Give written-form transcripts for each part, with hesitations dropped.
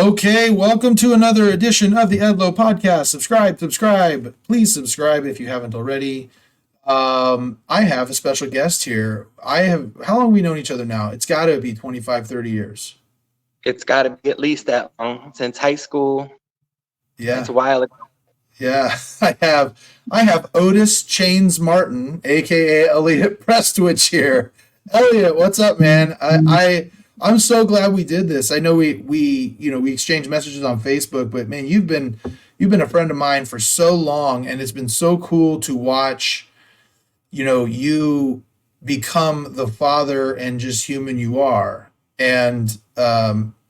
Okay, welcome to another edition of the Edlow podcast. Subscribe. Please subscribe if you haven't already. I have a special guest here. How long have we known each other now? It's got to be 25, 30 years. It's got to be at least that long since high school. That's Yeah, a while ago. yeah. I have Otis Chains Martin, aka Elliot Prestwich here. Elliot, what's up, man? I'm so glad we did this. I know we exchanged messages on Facebook, but man, you've been a friend of mine for so long, and it's been so cool to watch, you become the father and just human you are. And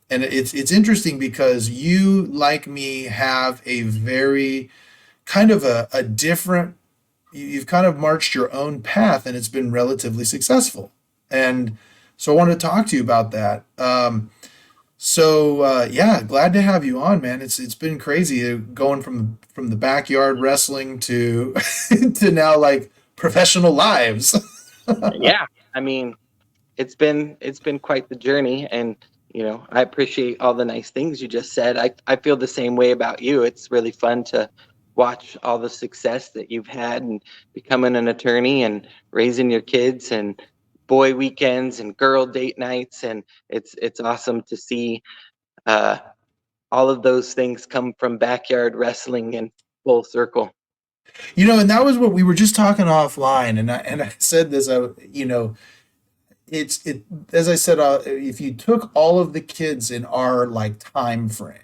it's interesting because you, like me, have a very kind of a different you've kind of marched your own path, and it's been relatively successful. And so I wanted to talk to you about that. Yeah, glad to have you on, man. It's been crazy going from the backyard wrestling to to now like professional lives. Yeah, I mean, it's been quite the journey, and I appreciate all the nice things you just said. I feel the same way about you. It's really fun to watch all the success that you've had and becoming an attorney and raising your kids and boy weekends and girl date nights, and it's awesome to see uh, all of those things come from backyard wrestling in full circle. And that was what we were just talking offline, and I said this. It as I said, if you took all of the kids in our like time frame,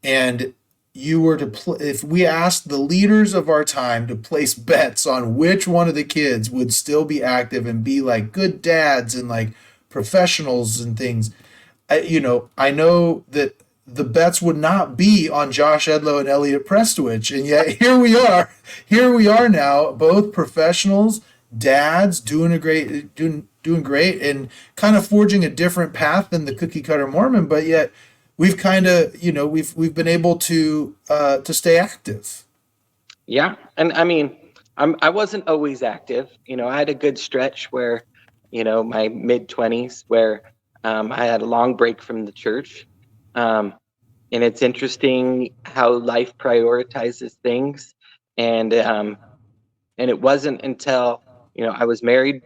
and you were to if we asked the leaders of our time to place bets on which one of the kids would still be active and be like good dads and like professionals and things, I know that the bets would not be on Josh Edlow and Elliot Prestwich, and yet here we are. Here we are now, both professionals, dads, doing great, and kind of forging a different path than the cookie cutter Mormon. But yet, we've kind of, we've been able to stay active. Yeah, and I mean, I wasn't always active. I had a good stretch where, my mid-20s, where I had a long break from the church. Um, and it's interesting how life prioritizes things. And it wasn't until, I was married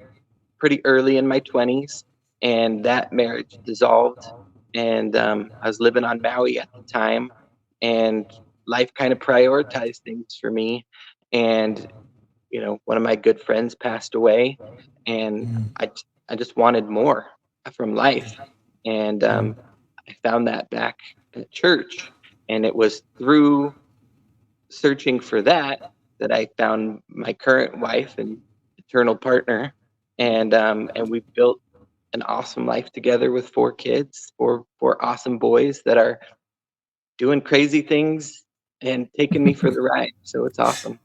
pretty early in my 20s, and that marriage dissolved. And I was living on Maui at the time, and life kind of prioritized things for me. And one of my good friends passed away, and Mm, I just wanted more from life. And mm. I found that back at church, and it was through searching for that I found my current wife and eternal partner, and we built an awesome life together with four kids, four awesome boys that are doing crazy things and taking me for the ride. So it's awesome.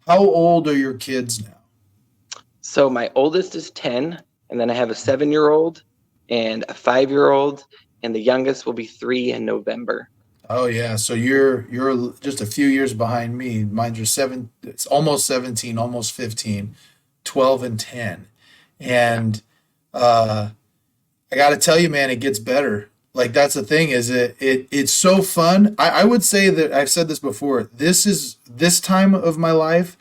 How old are your kids now? So my oldest is 10, and then I have a 7-year-old and a 5-year-old, and the youngest will be 3 in November. Oh yeah, so you're just a few years behind me. Mine's are seven. It's almost 17, almost 15, 12 and 10, Yeah. and uh, I got to tell you, man, it gets better. Like that's the thing is it's so fun. I would say that I've said this before. This time of my life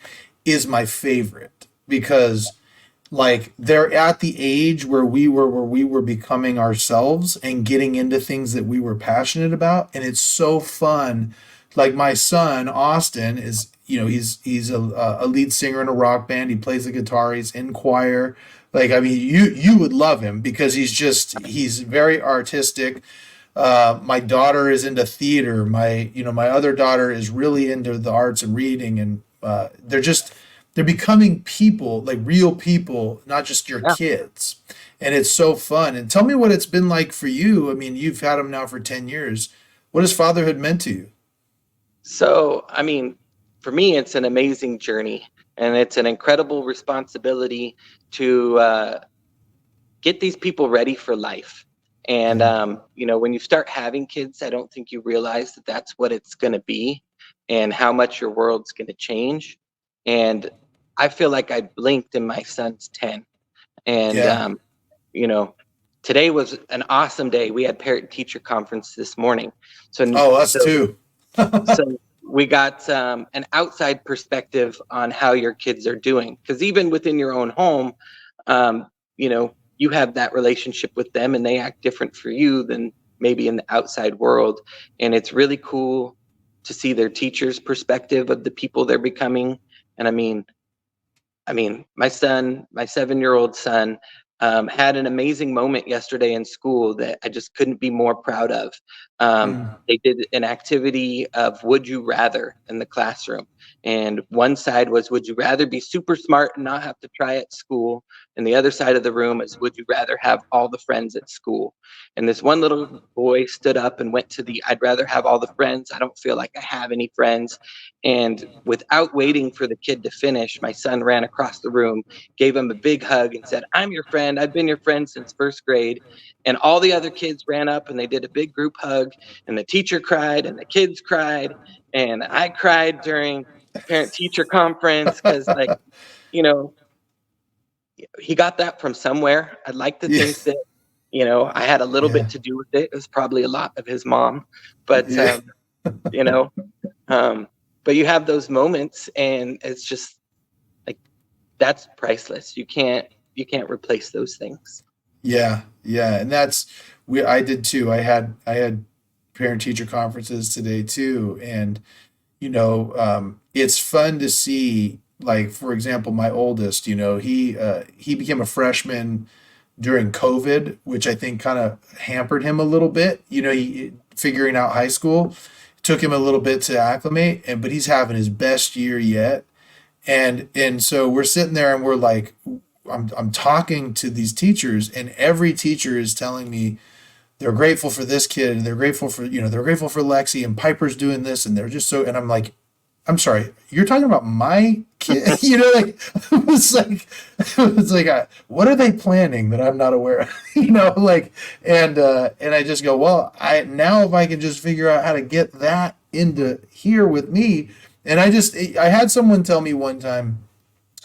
is my favorite because like they're at the age where we were becoming ourselves and getting into things that we were passionate about, and it's so fun. Like my son Austin is, he's a lead singer in a rock band. He plays the guitar. He's in choir. Like I mean, you would love him because he's very artistic. My daughter is into theater. My other daughter is really into the arts and reading, and they're becoming people, like real people, not just your Yeah. kids. And it's so fun. And tell me what it's been like for you. I mean, you've had them now for 10 years. What has fatherhood meant to you? So, I mean, for me, it's an amazing journey, and it's an incredible responsibility to get these people ready for life. And Mm, when you start having kids, I don't think you realize that that's what it's going to be, and how much your world's going to change. And I feel like I blinked and my son's 10, and yeah. you know today was an awesome day. We had parent teacher conference this morning. Oh, us too. So we got an outside perspective on how your kids are doing, because even within your own home, you know, you have that relationship with them and they act different for you than maybe in the outside world. And it's really cool to see their teachers' perspective of the people they're becoming. And I mean, my 7-year-old son, had an amazing moment yesterday in school that I just couldn't be more proud of. They did an activity of would you rather in the classroom. And one side was, would you rather be super smart and not have to try at school? And the other side of the room is, would you rather have all the friends at school? And this one little boy stood up and went to the, I'd rather have all the friends. I don't feel like I have any friends. And without waiting for the kid to finish, my son ran across the room, gave him a big hug, and said, I'm your friend. I've been your friend since first grade. And all the other kids ran up and they did a big group hug. And the teacher cried and the kids cried. And I cried during parent teacher conference because, like, you know, he got that from somewhere. I'd like to Yeah. think that, you know, I had a little Yeah. bit to do with it. It was probably a lot of his mom. But, Yeah. you know, but you have those moments and it's just like, that's priceless. You can't replace those things. Yeah, yeah, and I did too. I had parent teacher conferences today too, and it's fun to see. Like for example, my oldest, he became a freshman during COVID, which I think kind of hampered him a little bit. Figuring out high school took him a little bit to acclimate, but he's having his best year yet. And so we're sitting there and we're like, I'm talking to these teachers, and every teacher is telling me they're grateful for this kid, and they're grateful for Lexi, and Piper's doing this, and they're just so. And I'm like, I'm sorry, you're talking about my kid, like it's like, what are they planning that I'm not aware of, like, and I just go, well, I now if I can just figure out how to get that into here with me, and I had someone tell me one time,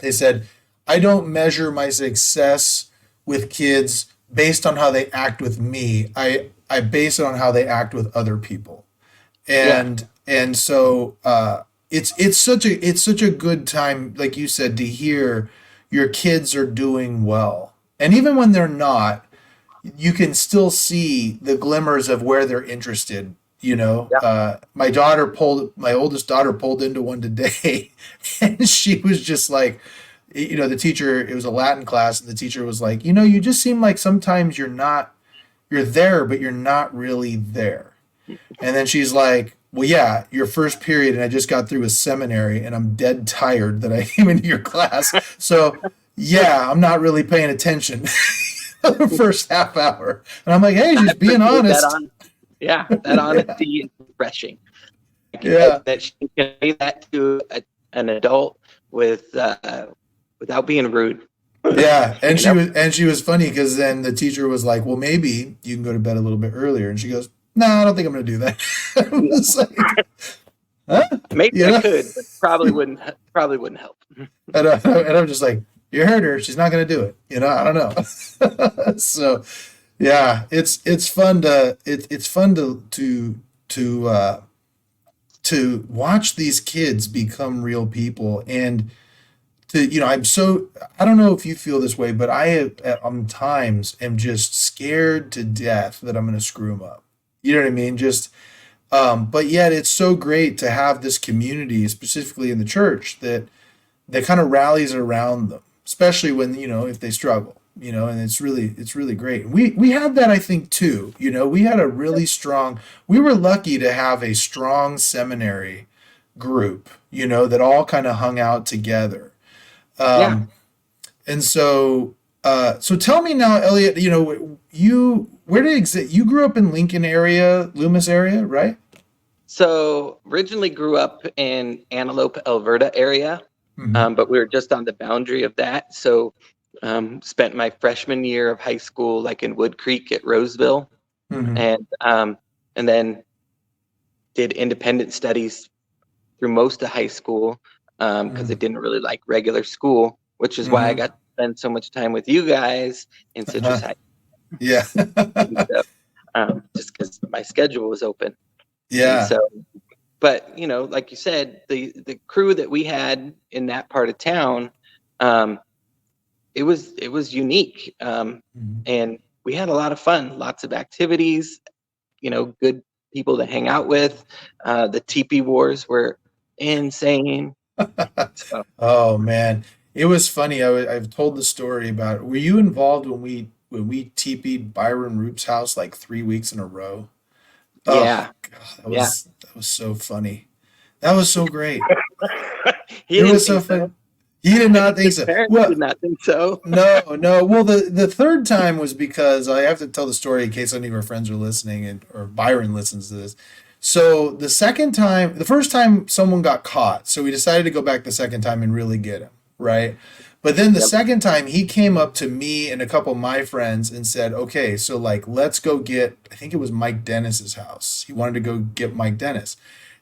they said, I don't measure my success with kids based on how they act with me. I base it on how they act with other people. Yeah. And so it's such a good time, like you said, to hear your kids are doing well. And even when they're not, you can still see the glimmers of where they're interested. Yeah. My oldest daughter pulled into one today, and she was just like, the teacher, it was a Latin class, and the teacher was like, you just seem like sometimes you're there, but you're not really there. And then she's like, well, yeah, your first period, and I just got through a seminary, and I'm dead tired that I came into your class. So, yeah, I'm not really paying attention the first half hour. And I'm like, hey, I she's being appreciate honest. that honesty is refreshing. Yeah. That she can say that to an adult without being rude. Yeah, and You know? she was funny because then the teacher was like, "Well, maybe you can go to bed a little bit earlier," and she goes, "No, I don't think I'm going to do that." I was like, huh? Maybe I could, but probably wouldn't help. And I'm just like, "You heard her. She's not going to do it." I don't know. So, yeah, it's fun it's fun to watch these kids become real people, and I don't know if you feel this way, but I times am just scared to death that I'm going to screw them up. You know what I mean? Just, but yet it's so great to have this community, specifically in the church, that kind of rallies around them, especially when, if they struggle, and it's really great. We had that, I think, too. We had we were lucky to have a strong seminary group, that all kind of hung out together. Yeah. And so tell me now, Elliot, you grew up in Lincoln area, Loomis area, right? So originally grew up in Antelope, Alberta area, Mm-hmm. but we were just on the boundary of that. So spent my freshman year of high school like in Wood Creek at Roseville, Mm-hmm. and then did independent studies through most of high school because I didn't really like regular school, which is why I Mm-hmm. got to spend so much time with you guys in Citrus Heights. Yeah. And so, just because my schedule was open. And Yeah. so, but like you said, the crew that we had in that part of town, um, it was unique, Mhm. and we had a lot of fun, lots of activities, good people to hang out with. The teepee wars were insane. So Oh man, it was funny. I've told the story about. Were you involved when we TP'd Byron Roop's house like 3 weeks in a row? Oh yeah, God, yeah. that was so funny. That was so great. He It didn't was so think so. fun. He did not think His so. parents did Well, not think so. no, no. Well, the third time was because I have to tell the story in case any of our friends are listening and or Byron listens to this. So the first time someone got caught, so we decided to go back the second time and really get him, right? But then the Yep. second time he came up to me and a couple of my friends and said, "Okay, so like let's go get I think it was Mike Dennis's house. He wanted to go get Mike Dennis."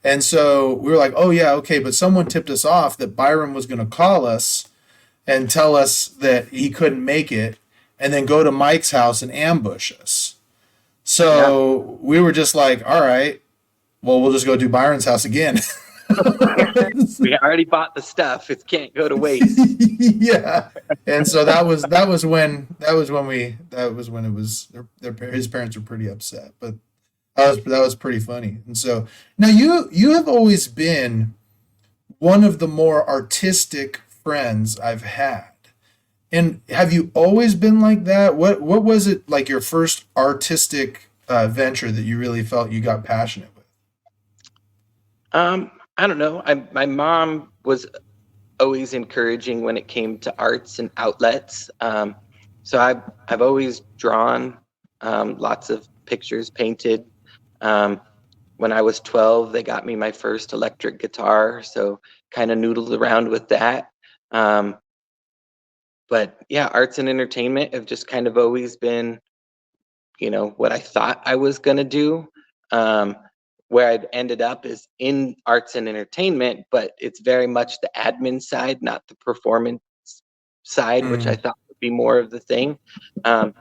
And so we were like, "Oh yeah, okay, but someone tipped us off that Byron was going to call us and tell us that he couldn't make it and then go to Mike's house and ambush us." Yeah. So we were just like, all right, well, we'll just go do Byron's house again. We already bought the stuff. It can't go to waste. Yeah. And so that was when it was his parents were pretty upset, but that was pretty funny. And so now you have always been one of the more artistic friends I've had. And have you always been like that? What was it like your first artistic venture that you really felt you got passionate with? I don't know. My mom was always encouraging when it came to arts and outlets. So I've always drawn, lots of pictures, painted. Um, when I was 12, they got me my first electric guitar, so kind of noodled around with that. Um, but yeah, arts and entertainment have just kind of always been, what I thought I was gonna do. Um, where I've ended up is in arts and entertainment, but it's very much the admin side, not the performance side, which I Mm, thought would be more of the thing. Um,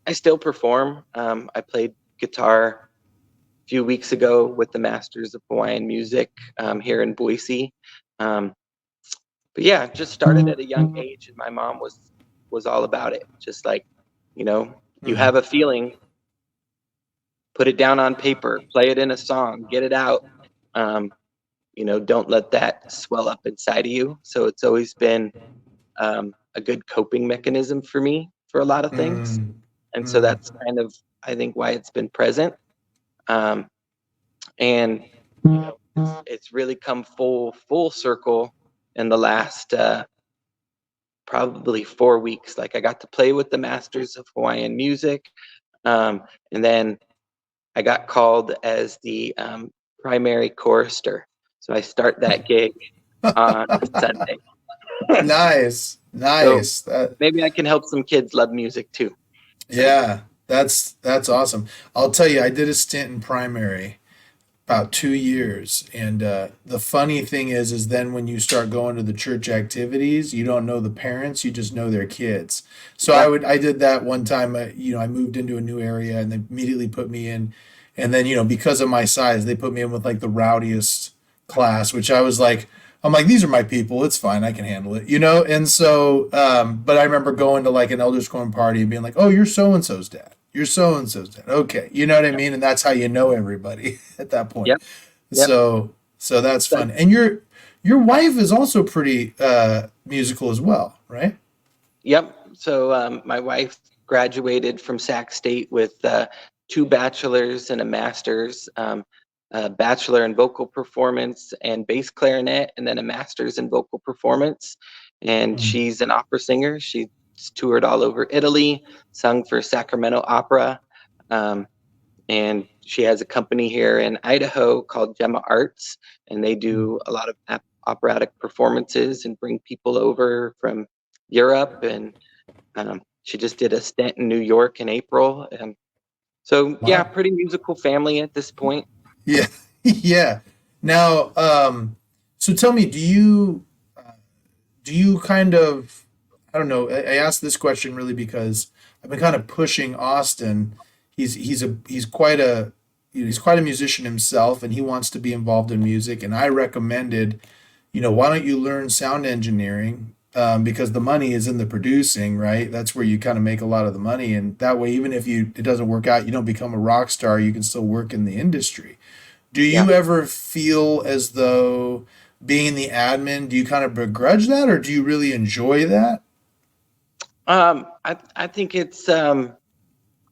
I still perform. I played guitar a few weeks ago with the Masters of Hawaiian Music, here in Boise. Um, but yeah, just started at a young age, and my mom was all about it. Just like, you mm, have a feeling, put it down on paper, play it in a song, get it out. Um, don't let that swell up inside of you. So it's always been, a good coping mechanism for me for a lot of things. mm, And so mm, that's kind of, I think, why it's been present. Um, and it's really come full circle in the last, probably 4 weeks. Like I got to play with the Masters of Hawaiian Music, um, and then I got called as the, primary chorister. So I start that gig on Sunday. nice, So nice. maybe I can help some kids love music too. So Yeah, that's awesome. I'll tell you, I did a stint in primary about 2 years, and the funny thing is then when you start going to the church activities, you don't know the parents, you just know their kids. So yeah, I did that one time. I moved into a new area, and they immediately put me in, and then because of my size, they put me in with like the rowdiest class, which I'm like, these are my people. It's fine. I can handle it. And so, but I remember going to like an elders quorum party and being like, oh, you're so and so's dad. You're so and so's dad. Okay. You know what I mean? And that's how you know everybody at that point. yep, yep. So that's So, fun. And your wife is also pretty musical as well, right? yep. So my wife graduated from Sac State with, two bachelors and a master's. A bachelor in vocal performance and bass clarinet, and then a master's in vocal performance. And Mm. she's an opera singer. She's toured all over Italy, sung for Sacramento Opera. Um, and she has a company here in Idaho called Gemma Arts, and they Mm. do a lot of operatic performances and bring people over from Europe. And she just did a stint in New York in April. So yeah, Wow. pretty musical family at this point. Yeah. Yeah. Now, so tell me, do you kind of I don't know. I asked this question really because I've been kind of pushing Austin. He's quite a he's quite a musician himself, and he wants to be involved in music. And I recommended, why don't you learn sound engineering? Because the money is in the producing, right? That's where you kind of make a lot of the money, and that way, even if it doesn't work out, you don't become a rock star. You can still work in the industry. Do Yeah. you ever feel as though being the admin, do you kind of begrudge that, or do you really enjoy that? I think it's a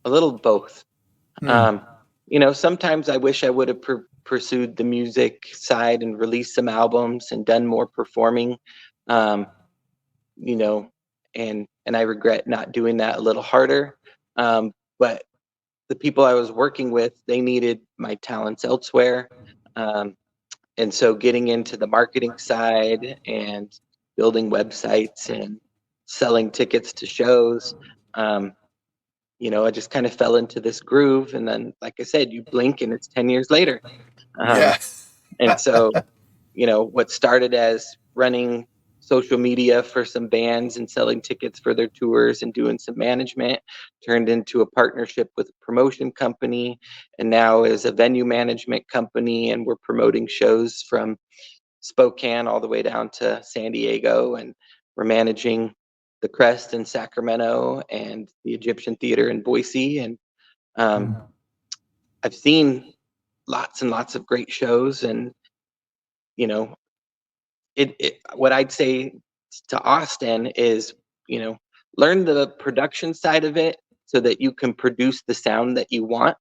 little both. Hmm. Um, sometimes I wish I would have pursued the music side and released some albums and done more performing. Um, you know, and I regret not doing that a little harder. But the people I was working with, they needed my talents elsewhere. Um, and so getting into the marketing side and building websites and selling tickets to shows, um, I just kind of fell into this groove. And then, like I said, you blink and it's 10 years later. Um, Yeah. and so what started as running social media for some bands and selling tickets for their tours and doing some management turned into a partnership with a promotion company, and now is a venue management company, and we're promoting shows from Spokane all the way down to San Diego, and we're managing the Crest in Sacramento and the Egyptian Theater in Boise. And um, Hmm. I've seen lots and lots of great shows, and you know what I'd say to Austin is, you know, learn the production side of it so that you can produce the sound that you want.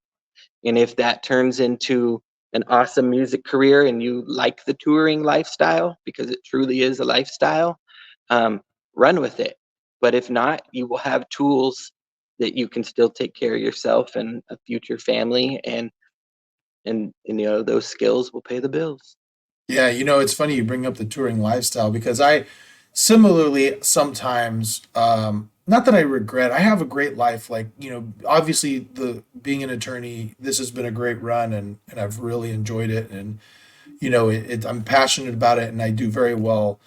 And if that turns into an awesome music career and you like the touring lifestyle, because it truly is a lifestyle, um, run with it. But if not, you will have tools that you can still take care of yourself and a future family, and those skills will pay the bills. Yeah, it's funny you bring up the touring lifestyle because I similarly sometimes, not that I regret, I have a great life. Like, obviously the being an attorney, this has been a great run, and I've really enjoyed it. And, I'm passionate about it and I do very well.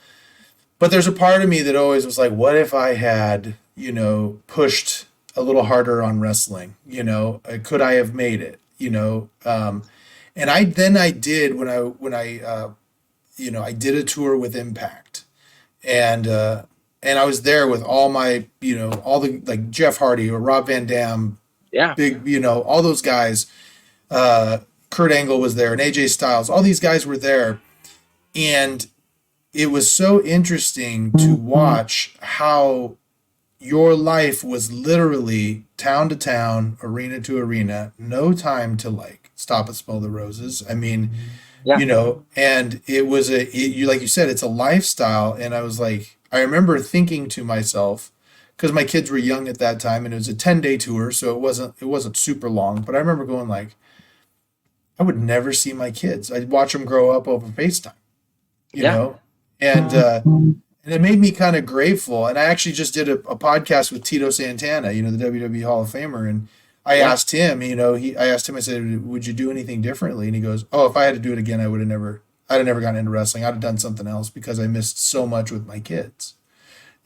But there's a part of me that always was like, what if I had, pushed a little harder on wrestling? Could I have made it? And I did I did a tour with Impact, and I was there with all my, all the, like, Jeff Hardy or Rob Van Dam, Yeah. big, all those guys. Uh, Kurt Angle was there, and AJ Styles. All these guys were there, and it was so interesting to watch how your life was literally town to town, arena to arena, no time to like stop and smell the roses. I mean, Yeah. and it was you, like you said, it's a lifestyle. And I was like, I remember thinking to myself, because my kids were young at that time, and it was a 10-day tour, so it wasn't super long. But I remember going like, I would never see my kids. I'd watch them grow up over FaceTime, you Yeah. know, and it made me kind of grateful. And I actually just did a podcast with Tito Santana, the WWE Hall of Famer, and I Yeah. asked him, I asked him, I said, would you do anything differently? And he goes, oh, if I had to do it again, I'd have never gotten into wrestling. I'd have done something else because I missed so much with my kids.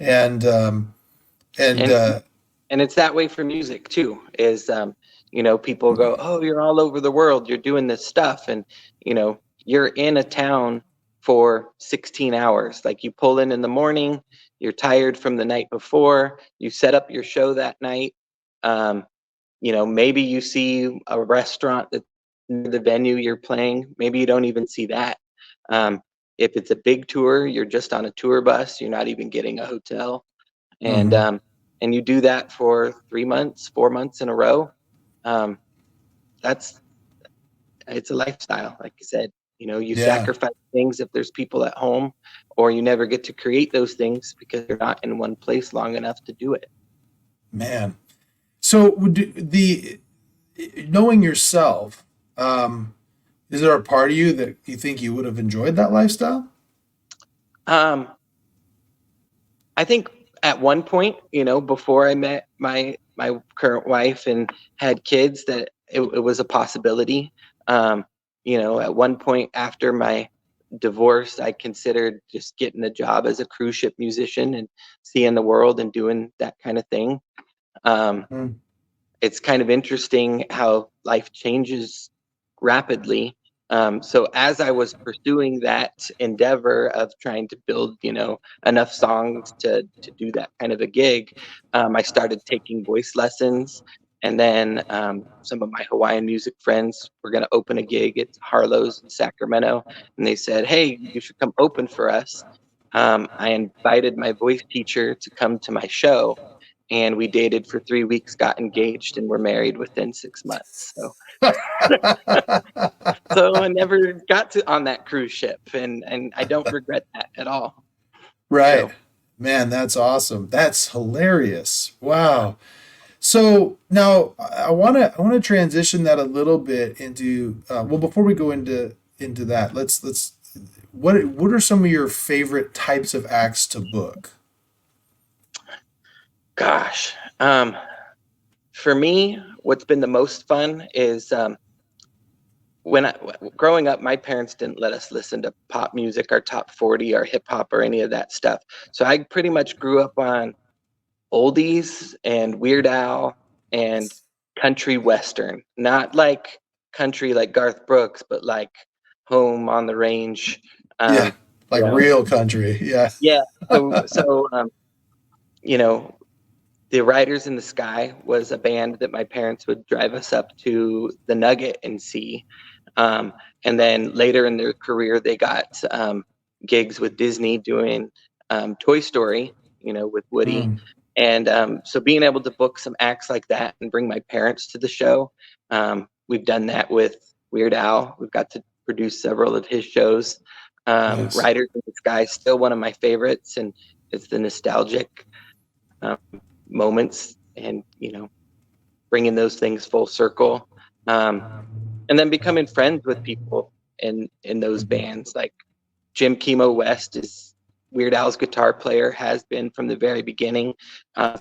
And, and, and and it's that way for music too. Is people go, oh, you're all over the world, you're doing this stuff, and you're in a town for 16 hours. Like, you pull in the morning, you're tired from the night before, you set up your show that night. Maybe you see a restaurant that near the venue you're playing, maybe you don't even see that. um, if it's a big tour, you're just on a tour bus, you're not even getting a hotel. and mhm. um, and you do that for 3 months, 4 months in a row. um, that's It's a lifestyle, like you said. You Yeah, sacrifice things if there's people at home, or you never get to create those things because you're not in one place long enough to do it. man. So the knowing yourself, um, is there a part of you that you think you would have enjoyed that lifestyle? um, I think at one point, before I met my current wife and had kids, that it was a possibility. At one point after my divorce, I considered just getting a job as a cruise ship musician and seeing the world and doing that kind of thing. Mm. It's kind of interesting how life changes rapidly. So as I was pursuing that endeavor of trying to build, enough songs to do that kind of a gig, I started taking voice lessons. And then some of my Hawaiian music friends were going to open a gig at Harlow's in Sacramento. And they said, hey, you should come open for us. I invited my voice teacher to come to my show, and we dated for 3 weeks, got engaged, and were married within 6 months. So I never got to on that cruise ship, and I don't regret that at all. Right. So Man, that's awesome. That's hilarious. Wow. So now I want to transition that a little bit into well, before we go into that, let's what are some of your favorite types of acts to book? gosh, for me, what's been the most fun is when growing up, my parents didn't let us listen to pop music or top 40 or hip hop or any of that stuff. So I pretty much grew up on oldies and Weird Al and country western, not like country like Garth Brooks, but like home on the range. Yeah, Um, you like know, real country. Yeah. yeah. So you know, the Riders in the Sky was a band that my parents would drive us up to the Nugget and see. Um, and then later in their career, they got gigs with Disney doing Toy Story, with Woody. Mm, And so being able to book some acts like that and bring my parents to the show, we've done that with Weird Al. We've got to produce several of his shows. yes. Riders in the Sky is still one of my favorites, and it's the nostalgic um, moments, and bringing those things full circle. And then becoming friends with people in those bands. Like Jim Chemo West is Weird Al's guitar player, has been from the very beginning.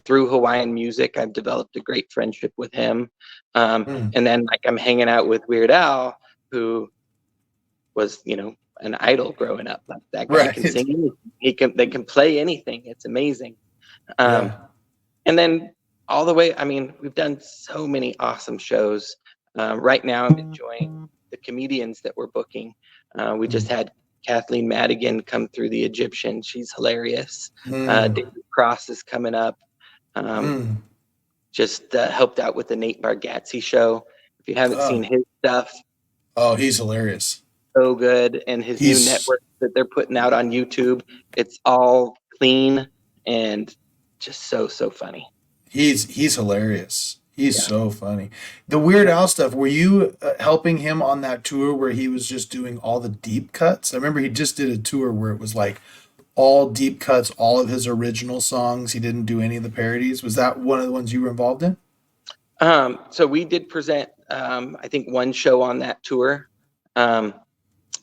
Through Hawaiian music, I've developed a great friendship with him. Mm, And then like I'm hanging out with Weird Al, who was an idol growing up. Like that guy can right. sing anything. They can play anything. It's amazing. Um, Yeah. and then all the way, I mean, we've done so many awesome shows. Right now, I'm enjoying the comedians that we're booking. We just Mm, had Kathleen Madigan come through the Egyptian. She's hilarious. mm, David Cross is coming up. Um, mm. just helped out with the Nate Bargatze show. If you haven't seen Oh, his stuff, oh, he's hilarious. so good. And his new He's network that they're putting out on YouTube, it's all clean and just so funny. he's hilarious. He's Yeah. so funny. The Weird Al stuff, were you helping him on that tour where he was just doing all the deep cuts? I remember he just did a tour where it was like all deep cuts, all of his original songs. He didn't do any of the parodies. Was that one of the ones you were involved in? So we did present, I think, one show on that tour. Um,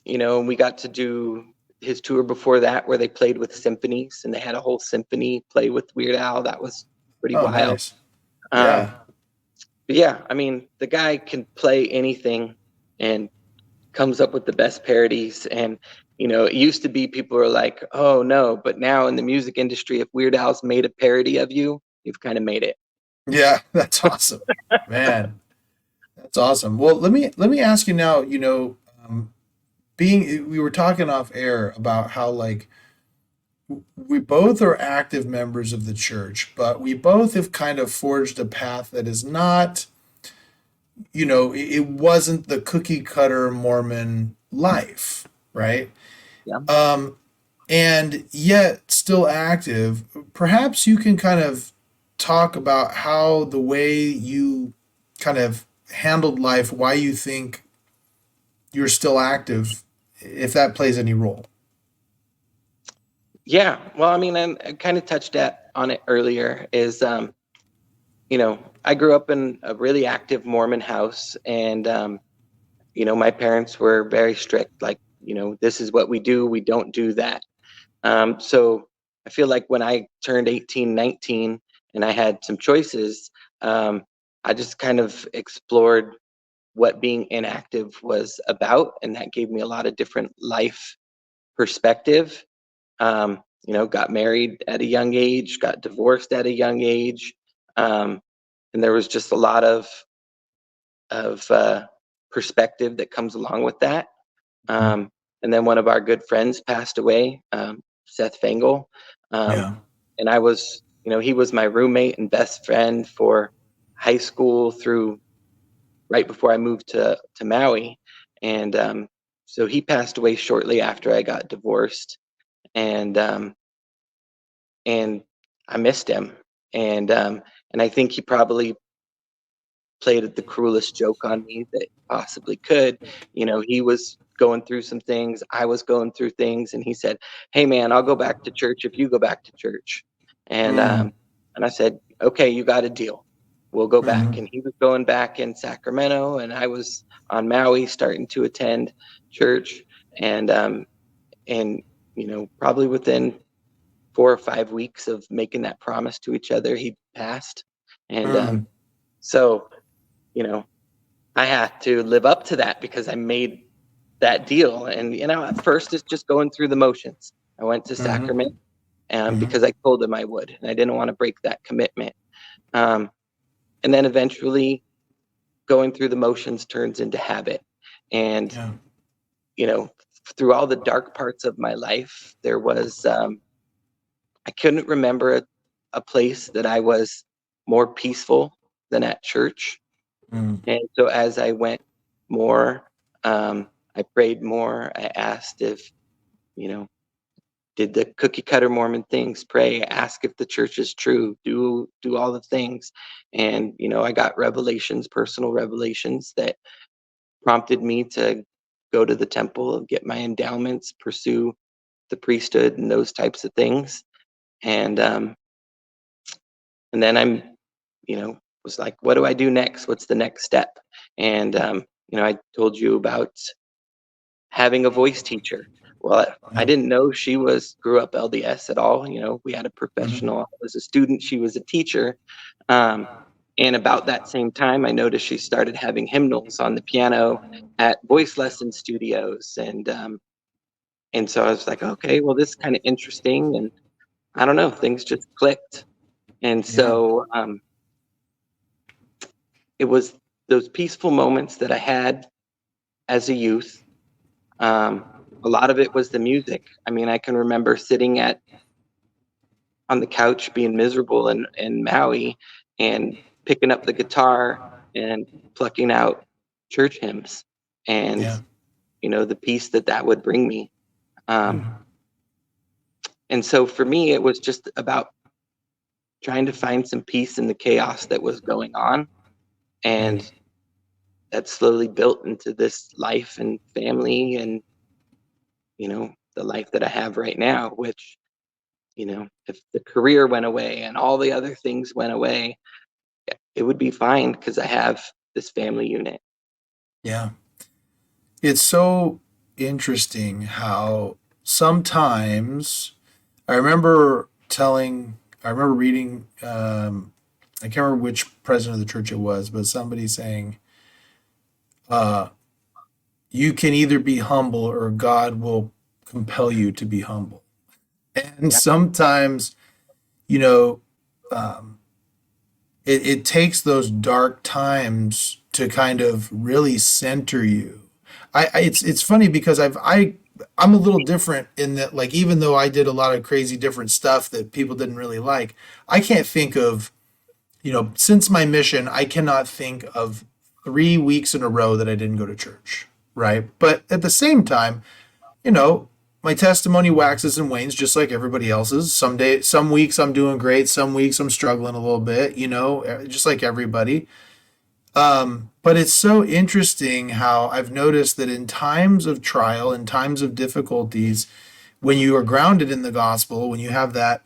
and we got to do his tour before that where they played with symphonies and they had a whole symphony play with Weird Al. That was pretty Oh, wild. nice. Um, Yeah. but yeah, I mean, the guy can play anything and comes up with the best parodies. And, it used to be people were like, oh no, but now in the music industry, if Weird Al's made a parody of you, you've kind of made it. Yeah, that's awesome. Man, that's awesome. Well, let me ask you now, being we were talking off air about how like we both are active members of the church, but we both have kind of forged a path that is not, it wasn't the cookie cutter Mormon life, right? Yeah. Um, and yet still active. Perhaps you can kind of talk about how the way you kind of handled life, why you think you're still active, if that plays any role. Yeah. Well, I mean, I kind of touched on it earlier is, I grew up in a really active Mormon house, and, my parents were very strict. Like, this is what we do. We don't do that. So I feel like when I turned 18, 19, and I had some choices, I just kind of explored what being inactive was about. And that gave me a lot of different life perspective. Got married at a young age, got divorced at a young age. and there was just a lot of perspective that comes along with that. And then one of our good friends passed away, Seth Fengel. Yeah. And I was, he was my roommate and best friend for high school through right before I moved to Maui. And so he passed away shortly after I got divorced. And and I missed him. And I think he probably played the cruelest joke on me that he possibly could. He was going through some things, I was going through things, and he said, "Hey man, I'll go back to church if you go back to church." And Mm. and I said, "Okay, you got a deal. We'll go back." Mhm. And he was going back in Sacramento, and I was on Maui starting to attend church. And probably within 4 or 5 weeks of making that promise to each other, he passed. And Mm. so, you know, I had to live up to that because I made that deal. And at first it's just going through the motions. I went to Mhm. Sacramento Mhm. because I told him I would, and I didn't want to break that commitment. Um, and then eventually, going through the motions turns into habit. And Yeah. you know, through all the dark parts of my life, there was I couldn't remember a place that I was more peaceful than at church. Mm. And so as I went more, I prayed more. I asked if, you know, did the cookie cutter Mormon things, pray, ask if the church is true, do all the things. And, I got revelations, personal revelations that prompted me to go to the temple, get my endowments, pursue the priesthood and those types of things. And and then was like, what do I do next? What's the next step? And I told you about having a voice teacher. Well, I Yeah. didn't know she grew up LDS at all. We had a Mhm. professional. I was a student. She was a teacher. Um, and about that same time, I noticed she started having hymnals on the piano at voice lesson studios. And so I was like, okay, well, this is kind of interesting. And I don't know, things just clicked. And Yeah. so it was those peaceful moments that I had as a youth. Um, a lot of it was the music. I mean, I can remember sitting on the couch being miserable in Maui and picking up the guitar and plucking out church hymns and, Yeah. the peace that would bring me. Um, Mhm. and so for me, it was just about trying to find some peace in the chaos that was going on. Mm. And that slowly built into this life and family and, the life that I have right now, which, if the career went away and all the other things went away, it would be fine because I have this family unit. Yeah. It's so interesting how sometimes I remember reading, I can't remember which president of the church it was, but somebody saying, uh, you can either be humble or God will compel you to be humble. And Yeah, sometimes, you know, um, it takes those dark times to kind of really center you. It's funny because I'm a little different in that, like, even though I did a lot of crazy different stuff that people didn't really like, I can't think of, since my mission, I cannot think of 3 weeks in a row that I didn't go to church, right? But at the same time, you know, my testimony waxes and wanes just like everybody else's. Some weeks I'm doing great, some weeks I'm struggling a little bit, just like everybody. But it's so interesting how I've noticed that in times of trial, in times of difficulties, when you are grounded in the gospel, when you have that,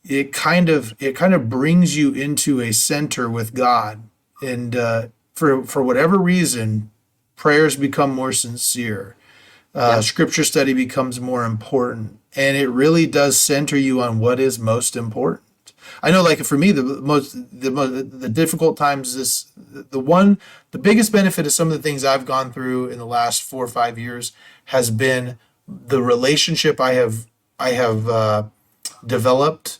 it kind of brings you into a center with God, and for whatever reason, prayers become more sincere, yeah, scripture study becomes more important, and it really does center you on what is most important. I know, like, for me, the difficult times, the biggest benefit of some of the things I've gone through in the last 4 or 5 years has been the relationship I have developed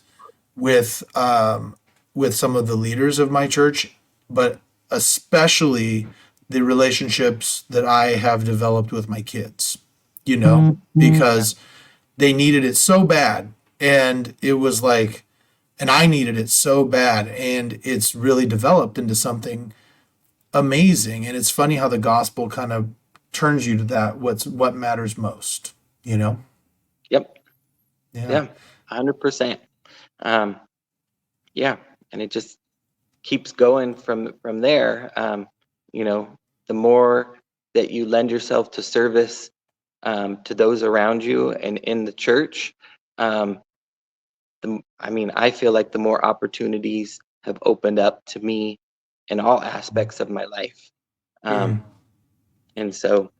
with some of the leaders of my church, but especially the relationships that I have developed with my kids, you know, Yeah. because they needed it so bad. And it was like, and I needed it so bad. And it's really developed into something amazing. And it's funny how the gospel kind of turns you to that, what matters most, you know? Yep. Yeah. Yeah. 100%. Um, yeah. And it just keeps going from there. You know, the more that you lend yourself to service to those around you and in the church, um, I mean, I feel like the more opportunities have opened up to me in all aspects of my life. Um, Mm. and so,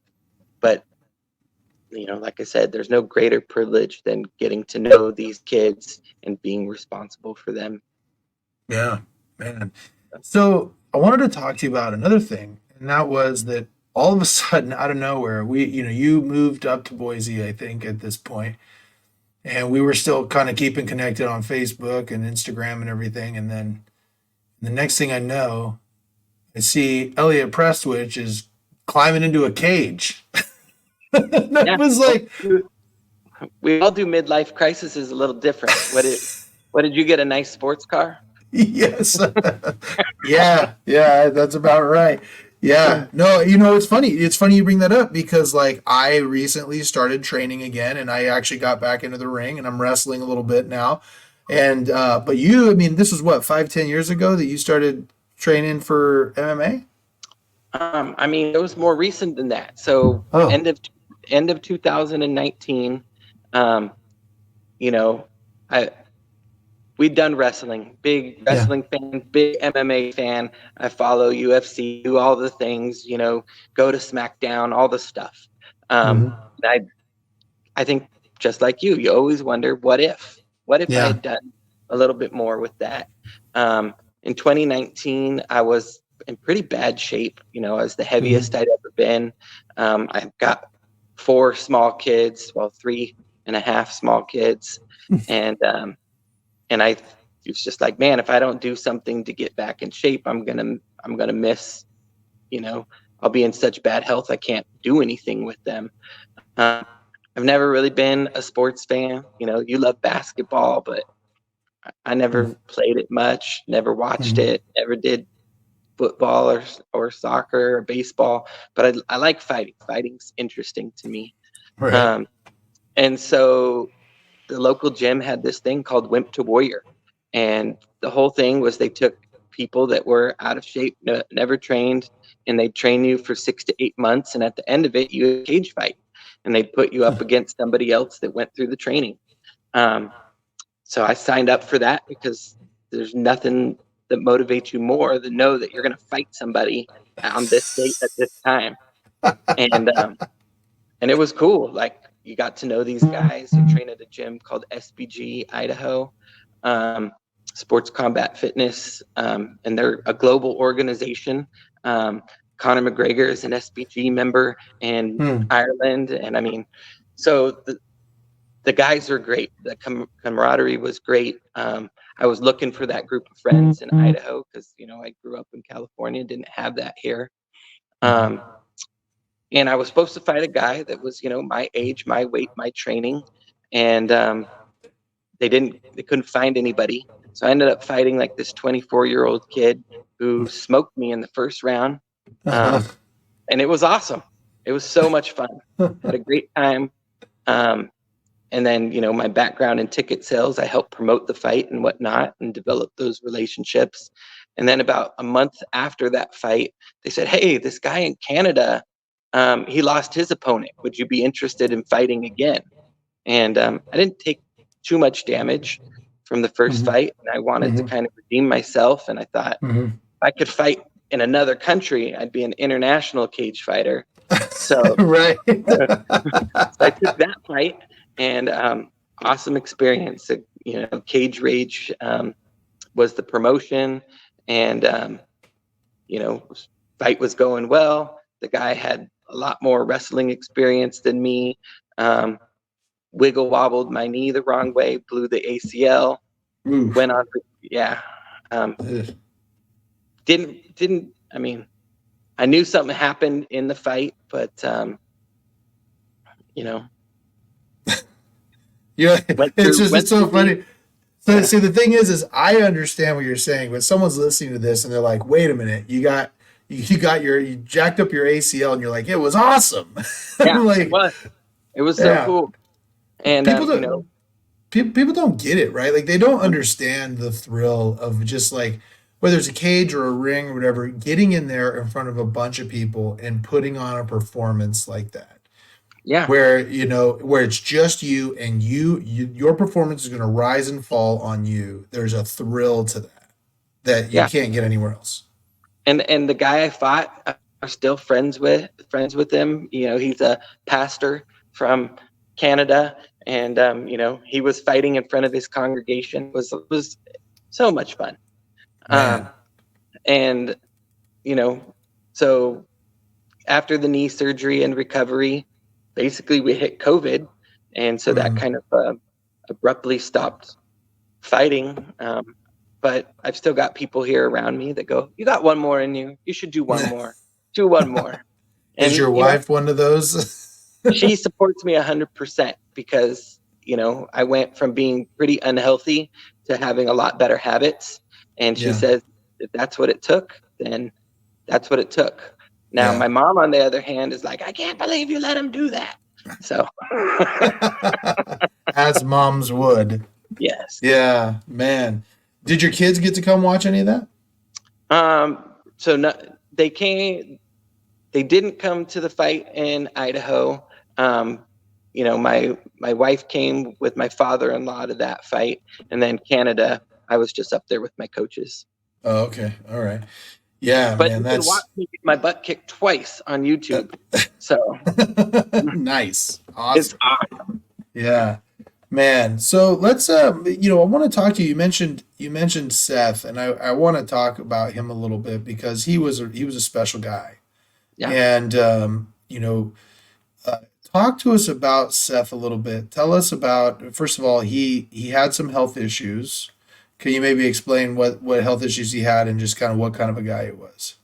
but you know, like I said, there's no greater privilege than getting to know these kids and being responsible for them. Yeah, man. So I wanted to talk to you about another thing, and that was that all of a sudden, out of nowhere, you moved up to Boise, I think, at this point, and we were still kind of keeping connected on Facebook and Instagram and everything. And then the next thing I know, I see Elliot Prestwich is climbing into a cage. That Yeah. was Well, like, we all do midlife crisis is a little different. What did you get, a nice sports car? yes. Yeah, yeah, that's about right. Yeah. No, it's funny. It's funny you bring that up because like I recently started training again and I actually got back into the ring and I'm wrestling a little bit now. And but you, I mean, this was what, 5, 10 years ago that you started training for MMA? I mean, it was more recent than that. So Oh, end of 2019, um, you know, I we'd done wrestling, big yeah. wrestling fan, big MMA fan. I follow UFC, do all the things, you know, go to SmackDown, all the stuff. Um, Hmm. I think just like you always wonder, what if I Yeah. had done a little bit more with that? In 2019, I was in pretty bad shape. You know, I was the heaviest Hmm. I'd ever been. I've got 4 small kids, well, 3.5 small kids, and I was just like, man, if I don't do something to get back in shape, I'm gonna miss. You know, I'll be in such bad health I can't do anything with them. Um, I've never really been a sports fan. You know, you love basketball, but I never played it much, never watched Hmm. it, never did football or soccer or baseball. But I like fighting. Fighting's interesting to me. Right. Um, and so the local gym had this thing called Wimp to Warrior. And the whole thing was they took people that were out of shape, never trained, and they'd train you for 6 to 8 months. And at the end of it, you had a cage fight. And they'd put you up against somebody else that went through the training. Um, so I signed up for that because there's nothing that motivates you more than know that you're going to fight somebody on this date at this time. And and it was cool. Like you got to know these guys who train at a gym called SBG Idaho, um, Sports Combat Fitness, and they're a global organization. Um, Conor McGregor is an SBG member in Hmm. Ireland, and I mean, so the guys are great. The camaraderie was great. I was looking for that group of friends in Idaho because you know I grew up in California, didn't have that here. Um, and I was supposed to fight a guy that was, you know, my age, my weight, my training, and they couldn't find anybody. So I ended up fighting like this 24-year-old kid who smoked me in the first round, Uh-huh. um, and it was awesome. It was so much fun. Had a great time. Um, and then, you know, my background in ticket sales, I helped promote the fight and whatnot, and develop those relationships. And then about a month after that fight, they said, "Hey, this guy in Canada, he lost his opponent. Would you be interested in fighting again?" And I didn't take too much damage from the first Hmm. fight, and I wanted to Hmm. kind of redeem myself. And I thought, if Hmm. I could fight in another country, I'd be an international cage fighter. So, Right. so I took that fight, and awesome experience. You know, Cage Rage was the promotion, and you know, fight was going well. The guy had a lot more wrestling experience than me. Um, Wiggle wobbled my knee the wrong way, blew the ACL. Oof. Went on, yeah. Um, Ugh. didn't. I mean, I knew something happened in the fight, but you know, Yeah, it's went so through me. funny. So Yeah, see, the thing is I understand what you're saying, but someone's listening to this and they're like, "Wait a minute, you jacked up your ACL," and you're like, "It was awesome." yeah, I'm it like, was. It was so yeah, cool. And people don't people don't get it, right? Like they don't understand the thrill of just like whether it's a cage or a ring or whatever, getting in there in front of a bunch of people and putting on a performance like that yeah, where where it's just you and your performance is going to rise and fall on you. There's a thrill to that you yeah. can't get anywhere else. And the guy I fought, I'm still friends with him. He's a pastor from Canada, and he was fighting in front of his congregation. It was so much fun. Um, Man. and you know, so after the knee surgery and recovery, basically we hit COVID, and so that Mm. kind of abruptly stopped fighting. But I've still got people here around me that go, "You got one more in you. You should do one more. Do one more." Is And your wife one of those? she supports me 100% because I went from being pretty unhealthy to having a lot better habits. And she Yeah. says, if that's what it took, then that's what it took. Now, Yeah. my mom, on the other hand, is like, I can't believe you let him do that. So, As moms would. yes. Yeah, man. Did your kids get to come watch any of that? So no, they came. They didn't come to the fight in Idaho. My wife came with my father-in-law to that fight, and then Canada, I was just up there with my coaches. Oh, okay. All right. Yeah, But man, you can watch that's me get my butt kicked twice on YouTube. So nice. it's Awesome. awesome. Yeah. Man, so let's I want to talk to you. You mentioned Seth, and I want to talk about him a little bit because he was a special guy. Yeah. And uh, talk to us about Seth a little bit. Tell us about first of all, he had some health issues. Can you maybe explain what health issues he had and just kind of what kind of a guy he was?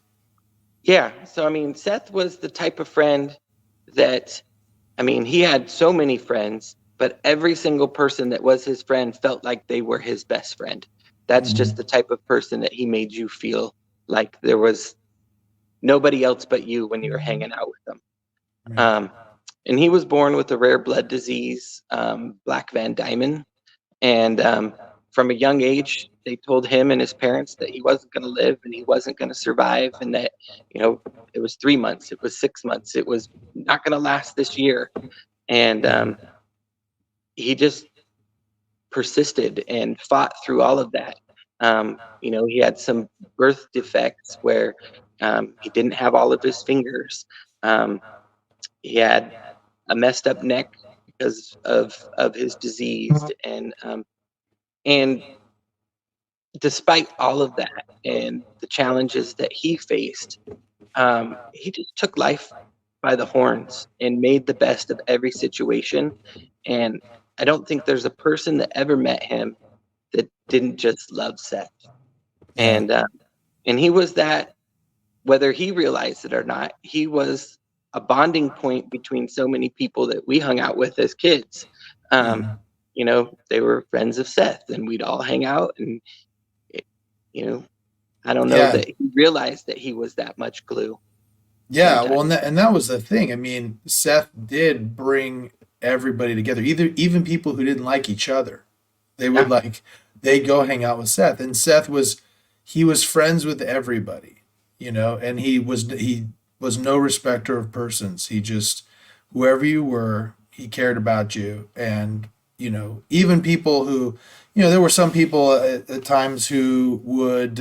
Yeah. So I mean, Seth was the type of friend that he had so many friends, but every single person that was his friend felt like they were his best friend. That's just Hmm. the type of person that he made you feel like there was nobody else but you when you were hanging out with them. Right. Um, and he was born with a rare blood disease, Black Van Diamond. And from a young age, they told him and his parents that he wasn't going to live and he wasn't going to survive, and that, it was 3 months, it was 6 months, it was not going to last this year. And Yeah. he just persisted and fought through all of that. He had some birth defects where he didn't have all of his fingers. Um, he had a messed up neck because of his disease, and despite all of that and the challenges that he faced, he just took life by the horns and made the best of every situation. And I don't think there's a person that ever met him that didn't just love Seth. Yeah. And he was that, whether he realized it or not, he was a bonding point between so many people that we hung out with as kids. Um, Mhm. they were friends of Seth, and we'd all hang out. And it, you know, I don't know Yeah. that he realized that he was that much glue Yeah, well, sometimes. and that was the thing. I mean, Seth did bring everybody together, even people who didn't like each other. They would Yeah, they'd go hang out with Seth, and he was friends with everybody, and he was no respecter of persons. He just whoever you were, he cared about you, and even people who, there were some people at times who would.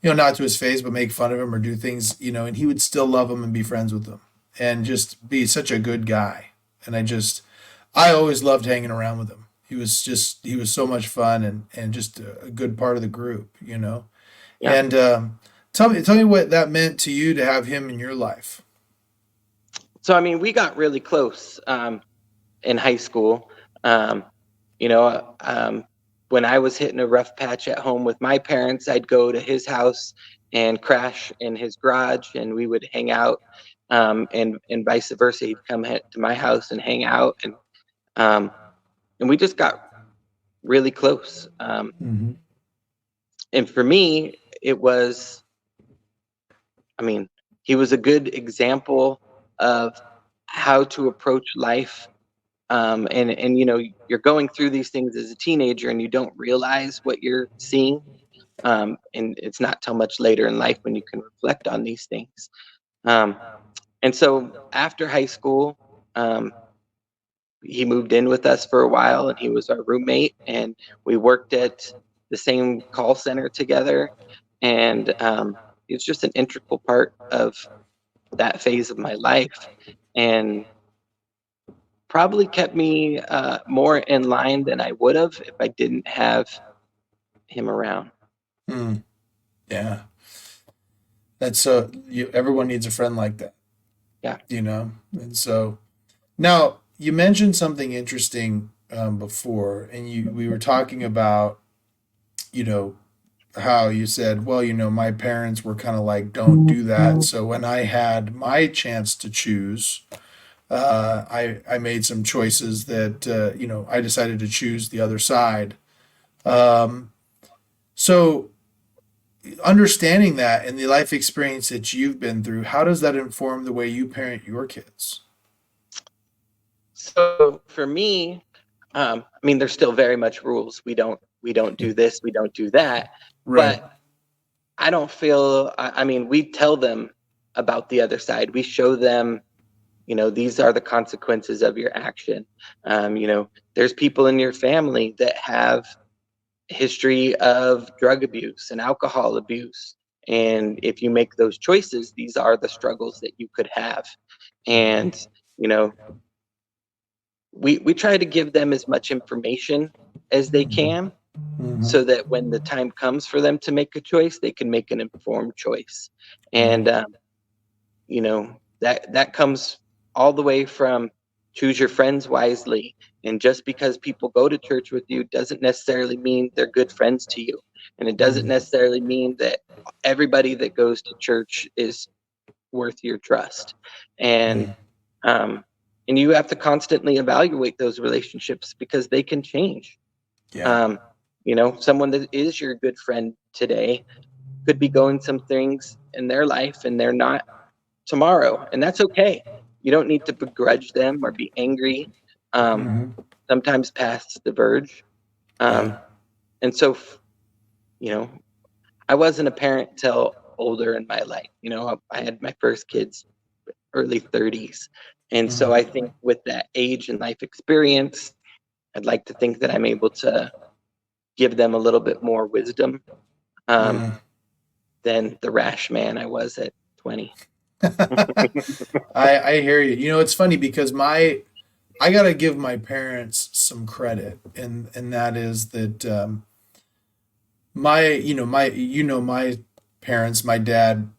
Not to his face, but make fun of him or do things, and he would still love him and be friends with them and just be such a good guy. And I always loved hanging around with him. He was so much fun and just a good part of the group. yeah. And tell me what that meant to you to have him in your life. So we got really close in high school. Um, you know, um, when I was hitting a rough patch at home with my parents, I'd go to his house and crash in his garage, and we would hang out, and vice versa. He'd come to my house and hang out, um, and we just got really close. Mm-hmm. And for me, it was, I mean, he was a good example of how to approach life. And you're going through these things as a teenager, and you don't realize what you're seeing. And it's not till much later in life when you can reflect on these things. Um, and so after high school, he moved in with us for a while, and he was our roommate, and we worked at the same call center together. And it's just an integral part of that phase of my life, and probably kept me more in line than I would have if I didn't have him around. Mm. Yeah. That's everyone needs a friend like that, Yeah. And so now you mentioned something interesting before, and we were talking about, you know, how you said, well, my parents were kind of like, don't do that. So when I had my chance to choose, I made some choices that, I decided to choose the other side. Um, so understanding that and the life experience that you've been through, how does that inform the way you parent your kids? So for me, I mean, there's still very much rules. We don't do this, we don't do that. Right. But I don't feel. I mean, we tell them about the other side. We show them, these are the consequences of your action. There's people in your family that have history of drug abuse and alcohol abuse. And if you make those choices, these are the struggles that you could have. And, you know, we try to give them as much information as they can Mm-hmm. so that when the time comes for them to make a choice, they can make an informed choice. And, that comes all the way from choose your friends wisely. And just because people go to church with you doesn't necessarily mean they're good friends to you. And it doesn't Mm-hmm. necessarily mean that everybody that goes to church is worth your trust. And Mm. um, and you have to constantly evaluate those relationships because they can change. Yeah. Um, someone that is your good friend today could be going some things in their life and they're not tomorrow, and that's okay. You don't need to begrudge them or be angry. Um, Mm-hmm. Sometimes paths diverge, Yeah. um, and so you know, I wasn't a parent till older in my life. I had my first kids early 30s, and so I Mm-hmm. think with that age and life experience, I'd like to think that I'm able to give them a little bit more wisdom um, Mm. than the rash man I was at 20. I hear you. It's funny because I gotta give my parents some credit, and that is that my parents, my dad,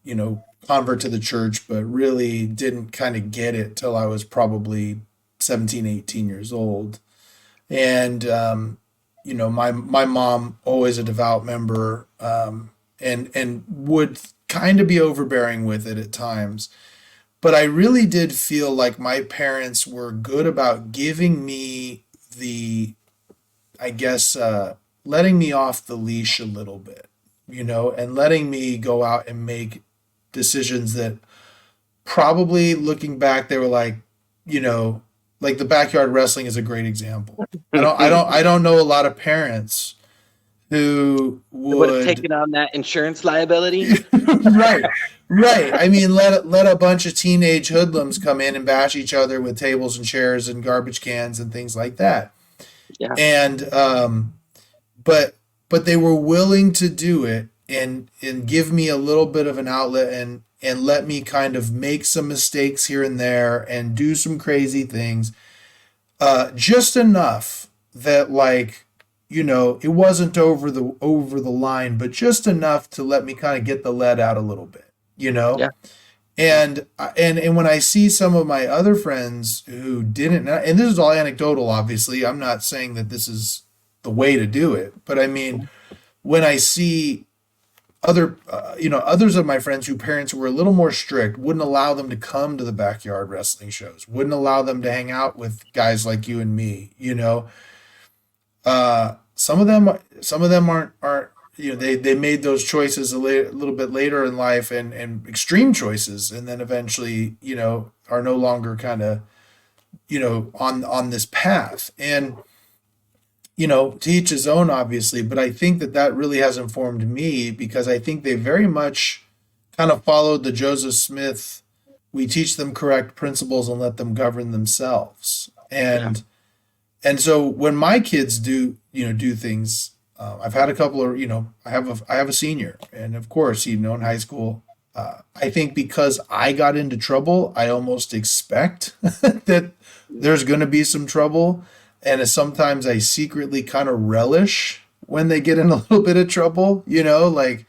convert to the church, but really didn't kind of get it till I was probably 17, 18 years old. And my mom, always a devout member, and would kind of be overbearing with it at times. But I really did feel like my parents were good about giving me the, I guess, letting me off the leash a little bit, and letting me go out and make decisions that probably looking back, they were like, you know, like the backyard wrestling is a great example. I don't know a lot of parents who They would have would. taken on that insurance liability. Right, right. I mean, let a bunch of teenage hoodlums come in and bash each other with tables and chairs and garbage cans and things like that. Yeah. And but they were willing to do it and give me a little bit of an outlet and let me kind of make some mistakes here and there and do some crazy things, just enough that, like, it wasn't over the line, but just enough to let me kind of get the lead out a little bit, Yeah. and when I see some of my other friends who didn't, and this is all anecdotal, obviously, I'm not saying that this is the way to do it, but I mean, when I see others of my friends who parents were a little more strict wouldn't allow them to come to the backyard wrestling shows, wouldn't allow them to hang out with guys like you and me, some of them aren't, they made those choices little bit later in life, and extreme choices, and then eventually, are no longer kind of, on this path. And to each his own, obviously, but I think that really has informed me, because I think they very much kind of followed the Joseph Smith, we teach them correct principles and let them govern themselves. Yeah. And so when my kids do things, I've had a couple of, I have a senior, and of course, in high school, I think because I got into trouble, I almost expect that there's going to be some trouble. And sometimes I secretly kind of relish when they get in a little bit of trouble, like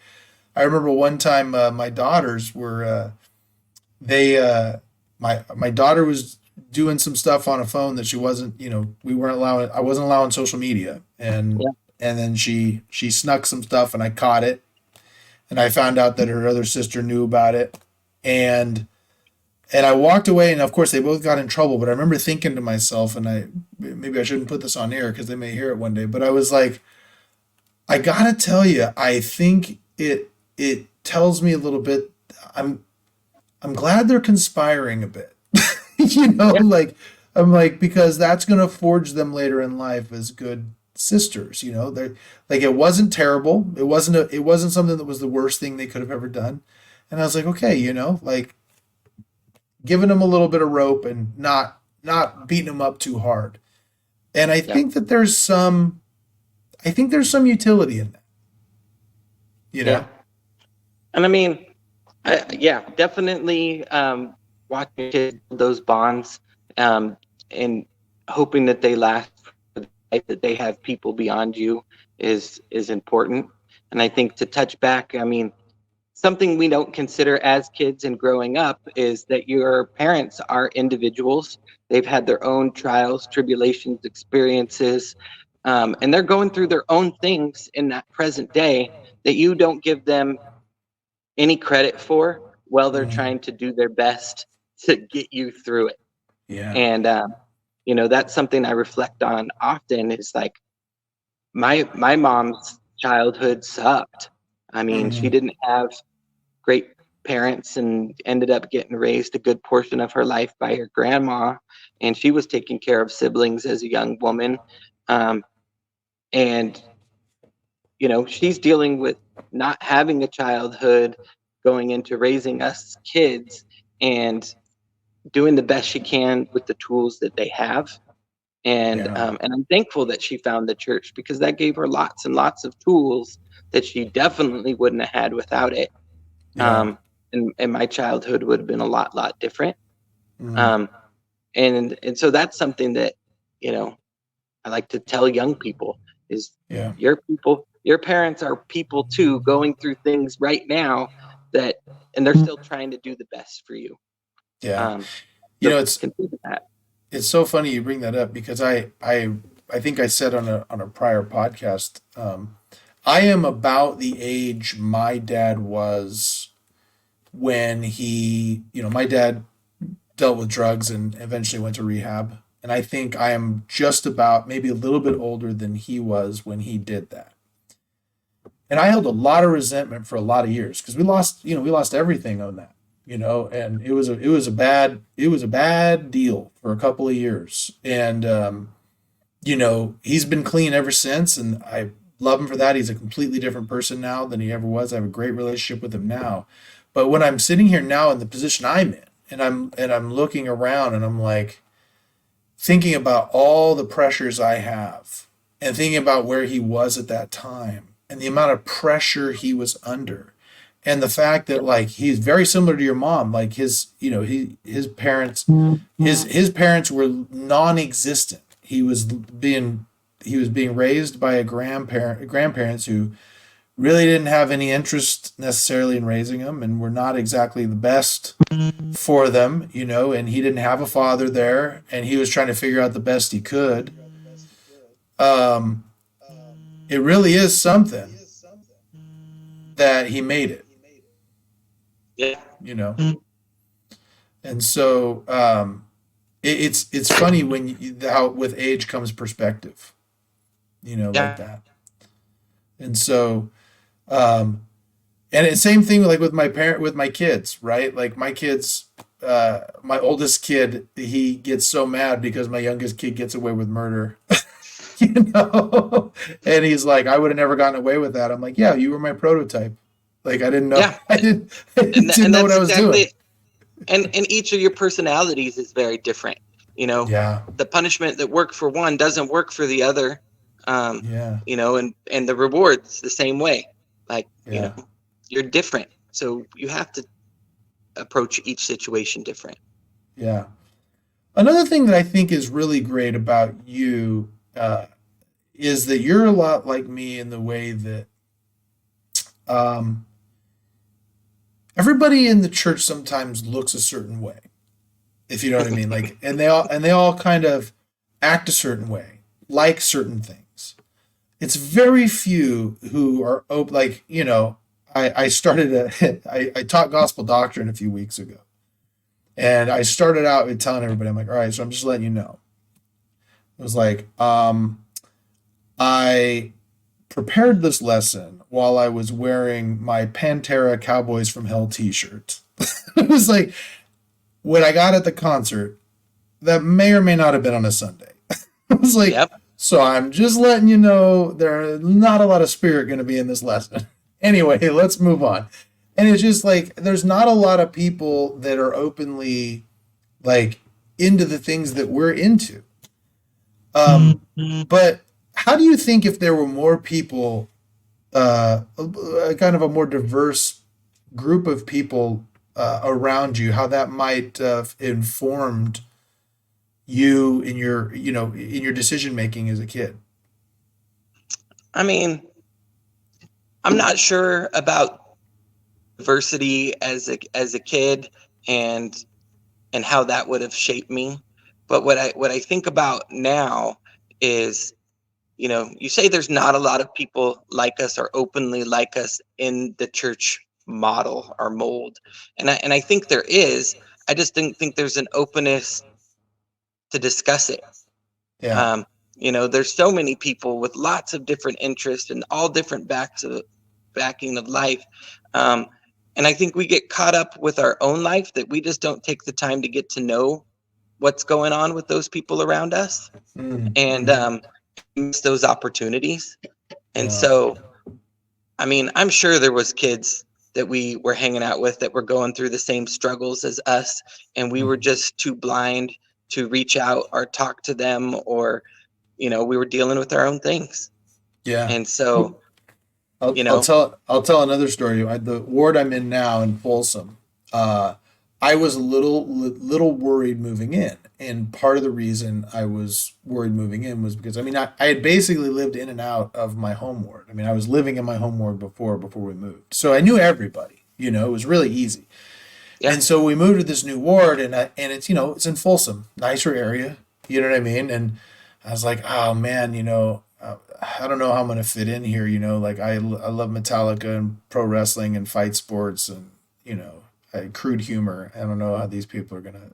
I remember one time, my daughters were, my daughter was doing some stuff on a phone that she wasn't, I wasn't allowing social media. And, Yeah. and then she snuck some stuff, and I caught it, and I found out that her other sister knew about it. And I walked away, and of course they both got in trouble. But I remember thinking to myself, and maybe I shouldn't put this on air because they may hear it one day. But I was like, I gotta tell you, I think it tells me a little bit. I'm glad they're conspiring a bit, Yeah. like I'm like, because that's gonna forge them later in life as good sisters. They're like, it wasn't terrible. It wasn't something that was the worst thing they could have ever done. And I was like, okay, like giving them a little bit of rope and not beating them up too hard. And I Yeah. think that there's some utility in that, you Yeah. know? And I mean, yeah, definitely watching kids build those bonds, and hoping that they last for the life, that they have people beyond you is important. And I think to touch back, I mean, something we don't consider as kids and growing up is that your parents are individuals. They've had their own trials, tribulations, experiences, and they're going through their own things in that present day that you don't give them any credit for, while they're Mhm. trying to do their best to get you through it. Yeah. And that's something I reflect on often. Is like my mom's childhood sucked. I mean, she Hmm. didn't have great parents and ended up getting raised a good portion of her life by her grandma, and she was taking care of siblings as a young woman. Um, and she's dealing with not having a childhood, going into raising us kids, and doing the best she can with the tools that they have. And Yeah. I'm thankful that she found the church, because that gave her lots and lots of tools that she definitely wouldn't have had without it. Yeah. um, and my childhood would have been a lot different. Hmm. Um, and so that's something that you know I like to tell young people is, Yeah. your parents are people too, going through things right now, that and they're still trying to do the best for you. Yeah. Um, You so know, it's consider that. it's so funny you bring that up, because I think I said on a prior podcast, I am about the age my dad was when my dad dealt with drugs and eventually went to rehab. And I think I am just about maybe a little bit older than he was when he did that. And I held a lot of resentment for a lot of years, because we lost everything on that, and it was a bad deal for a couple of years. And he's been clean ever since, and I love him for that. He's a completely different person now than he ever was. I have a great relationship with him now. But when I'm sitting here now in the position I'm in, and I'm looking around, and I'm like thinking about all the pressures I have, and thinking about where he was at that time, and the amount of pressure he was under, and the fact that, like, he's very similar to your mom. Like, his parents, his parents were non-existent. He was being raised by a grandparents who really didn't have any interest necessarily in raising him, and were not exactly the best for them, and he didn't have a father there, and he was trying to figure out the best he could. um it really is something. that he made it, Yeah. you know. And so it's funny when how with age comes perspective, like Yeah. that. And so um, and it's same thing like with my kids, right? Like my kids, my oldest kid, he gets so mad because my youngest kid gets away with murder. you know and he's like, I would have never gotten away with that. I'm like, yeah, you were my prototype. Like I didn't know Yeah. I And didn't and know what that's I was exactly doing. it. And each of your personalities is very different. You know, Yeah, the punishment that worked for one doesn't work for the other. Um, yeah, and the rewards the same way. Like, yeah, you're different. So you have to approach each situation different. yeah. Another thing that I think is really great about you is that you're a lot like me in the way that um, everybody in the church sometimes looks a certain way, if you know what I mean. Like, and they all kind of act a certain way, like certain things. It's very few who are open. Like, I started I taught gospel doctrine a few weeks ago, and I started out with telling everybody, I'm like, all right, so I'm just letting you know. It was like, I prepared this lesson while I was wearing my Pantera Cowboys from Hell t-shirt. It was like when I got at the concert, that may or may not have been on a Sunday. It was like, Yep. so I'm just letting you know there's not a lot of spirit going to be in this lesson. Anyway, let's move on. And it's just like there's not a lot of people that are openly like into the things that we're into. But how do you think if there were more people, kind of a more diverse group of people around you, how that might informed you in your decision making as a kid? I mean, I'm not sure about diversity as a kid and how that would have shaped me. But what I think about now is, you say there's not a lot of people like us or openly like us in the church model or mold. And I think there is. I just didn't think there's an openness to discuss it. Yeah. Um, there's so many people with lots of different interests and all different backing of life. Um, and I think we get caught up with our own life that we just don't take the time to get to know what's going on with those people around us, and Mm-hmm. miss those opportunities. And Yeah. so, I mean, I'm sure there was kids that we were hanging out with that were going through the same struggles as us, and we were Mhm. just too blind to reach out or talk to them, or we were dealing with our own things. Yeah. And so, I'll, you I'll know, tell I'll tell another story. The ward I'm in now in Folsom, uh, I was a little worried moving in, and part of the reason I was worried moving in was because I had basically lived in and out of my home ward. I mean, I was living in my home ward before we moved, so I knew everybody. It was really easy. yeah, And so we moved to this new ward, and it's it's in Folsom, nicer area. You know what I mean? And I was like, oh man, I don't know how I'm gonna fit in here. Like I love Metallica and pro wrestling and fight sports and crude humor. I don't know how these people are gonna.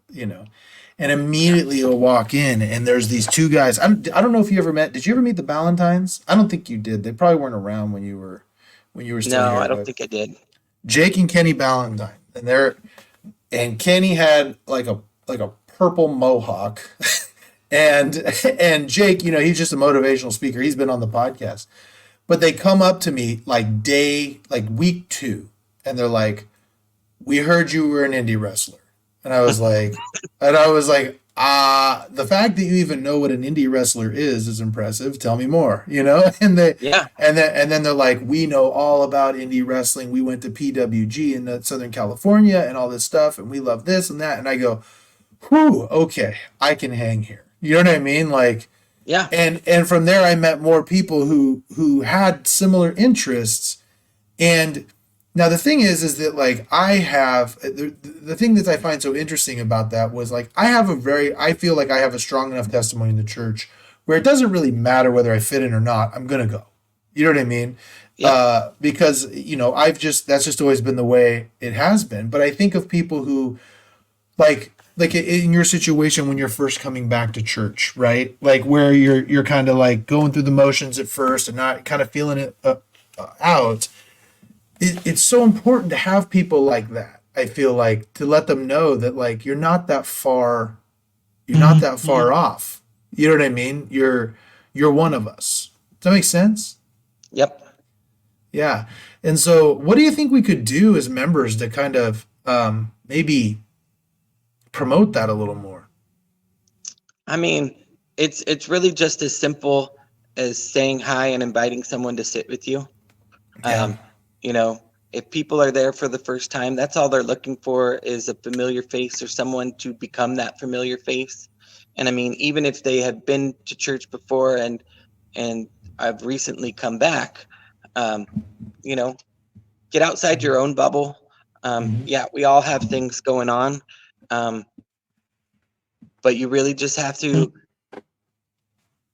And yeah. immediately you'll walk in and there's these two guys. I don't know if you ever met. Did you ever meet the Ballantines? I don't think you did. They probably weren't around when you were still No, here. I don't But think I did. Jake and Kenny Ballantine, and Kenny had like a purple mohawk, and and Jake, he's just a motivational speaker. He's been on the podcast, but they come up to me like week two, and they're like, "We heard you were an indie wrestler," and I was like, the fact that you even know what an indie wrestler is impressive. Tell me more, And they Yeah, and then they're like, we know all about indie wrestling. We went to PWG in Southern California and all this stuff, and we love this and that. And I go, whew, okay, I can hang here. You know what I mean? Like, yeah. and from there, I met more people who had similar interests. And now the thing is that like I have the thing that I find so interesting about that was like I feel like I have a strong enough testimony in the church where it doesn't really matter whether I fit in or not. I'm gonna go. You know what I mean? Yep. Because that's just always been the way it has been. But I think of people who like in your situation when you're first coming back to church, right? Like where you're kind of like going through the motions at first and not kind of feeling it out. It's so important to have people like that. I feel like to let them know that like you're not that far, you're not that far off. You know what I mean? You're one of us. Does that make sense? Yep. Yeah. And so, what do you think we could do as members to kind of maybe promote that a little more? I mean, it's really just as simple as saying hi and inviting someone to sit with you. Yeah. Um, you know, if people are there for the first time, that's all they're looking for is a familiar face or someone to become that familiar face. And I mean, even if they have been to church before and I've recently come back, um, you know, get outside your own bubble. Mhm. Yeah, we all have things going on, um, but you really just have to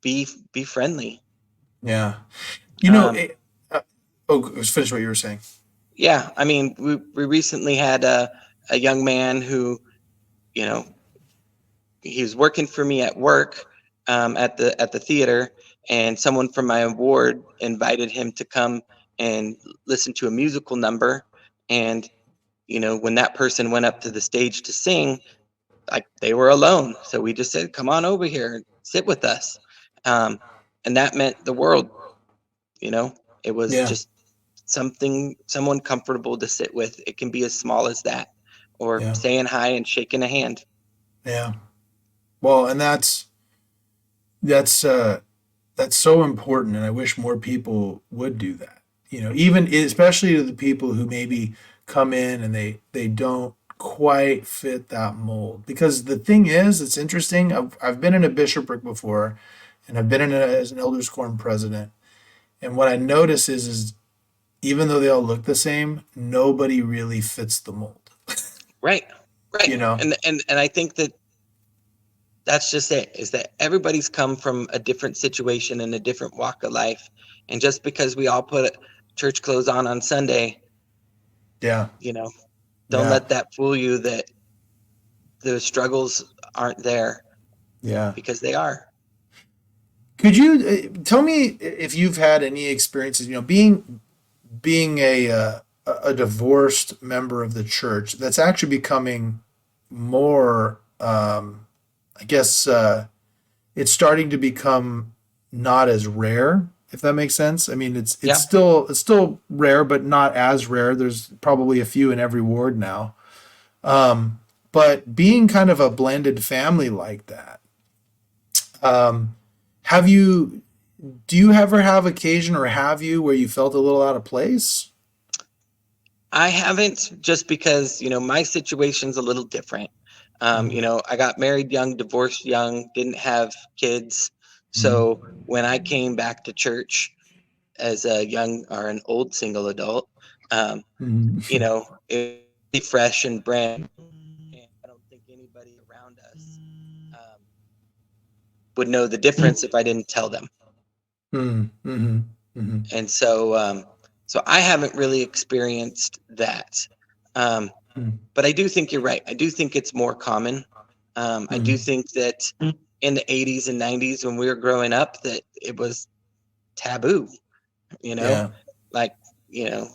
be friendly. Yeah. You know, Um, it, oh, let's finish what you were saying. yeah, I mean, we recently had a young man who, you know, he was working for me at work, at the theater, and someone from my ward invited him to come and listen to a musical number. And when that person went up to the stage to sing, like they were alone, so we just said, "Come on over here, and sit with us," um, and that meant the world. You know, it was Yeah. just someone comfortable to sit with. It can be as small as that, or Yeah. saying hi and shaking a hand. Yeah. Well, and that's that's so important, and I wish more people would do that. Even especially to the people who maybe come in and they don't quite fit that mold. Because the thing is, it's interesting. I've been in a bishopric before, and I've been as an elders quorum president. And what I notice is even though they all look the same, nobody really fits the mold. Right, right, You know? and I think that that's just it. Is that everybody's come from a different situation and a different walk of life, and just because we all put church clothes on Sunday, Yeah. you know, don't Yeah. let that fool you that the struggles aren't there, Yeah. because they are. Could you tell me if you've had any experiences, being a divorced member of the church that's actually becoming more, I guess, it's starting to become not as rare, if that makes sense. I mean, Yeah. it's still rare, but not as rare. There's probably a few in every ward now. But being kind of a blended family like that, um, have you do you ever have occasion or have you where you felt a little out of place? I haven't, just because, my situation's a little different. Mm-hmm. I got married young, divorced young, didn't have kids. So Mm-hmm. when I came back to church as a young or an old single adult, it was fresh and brand. And I don't think anybody around us would know the difference if I didn't tell them. Mm-hmm. Mm-hmm. Mm-hmm. And so I haven't really experienced that. Um, but I do think you're right. I do think it's more common. I do Mm-hmm. think that in the 80s and 90s when we were growing up, that it was taboo, you know, Yeah. like, you know,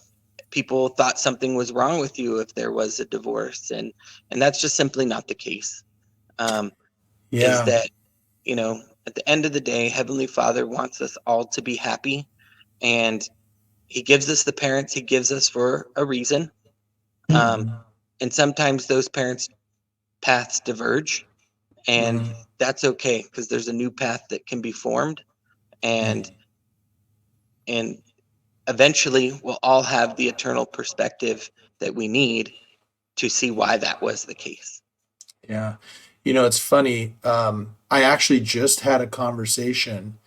people thought something was wrong with you if there was a divorce, and that's just simply not the case. Um, is Yeah. that, at the end of the day, Heavenly Father wants us all to be happy, and he gives us the parents he gives us for a reason. Um, Mm-hmm. and sometimes those parents' paths diverge, and Mm-hmm. that's okay, because there's a new path that can be formed, and and eventually we'll all have the eternal perspective that we need to see why that was the case. Yeah. It's funny. I actually just had a conversation.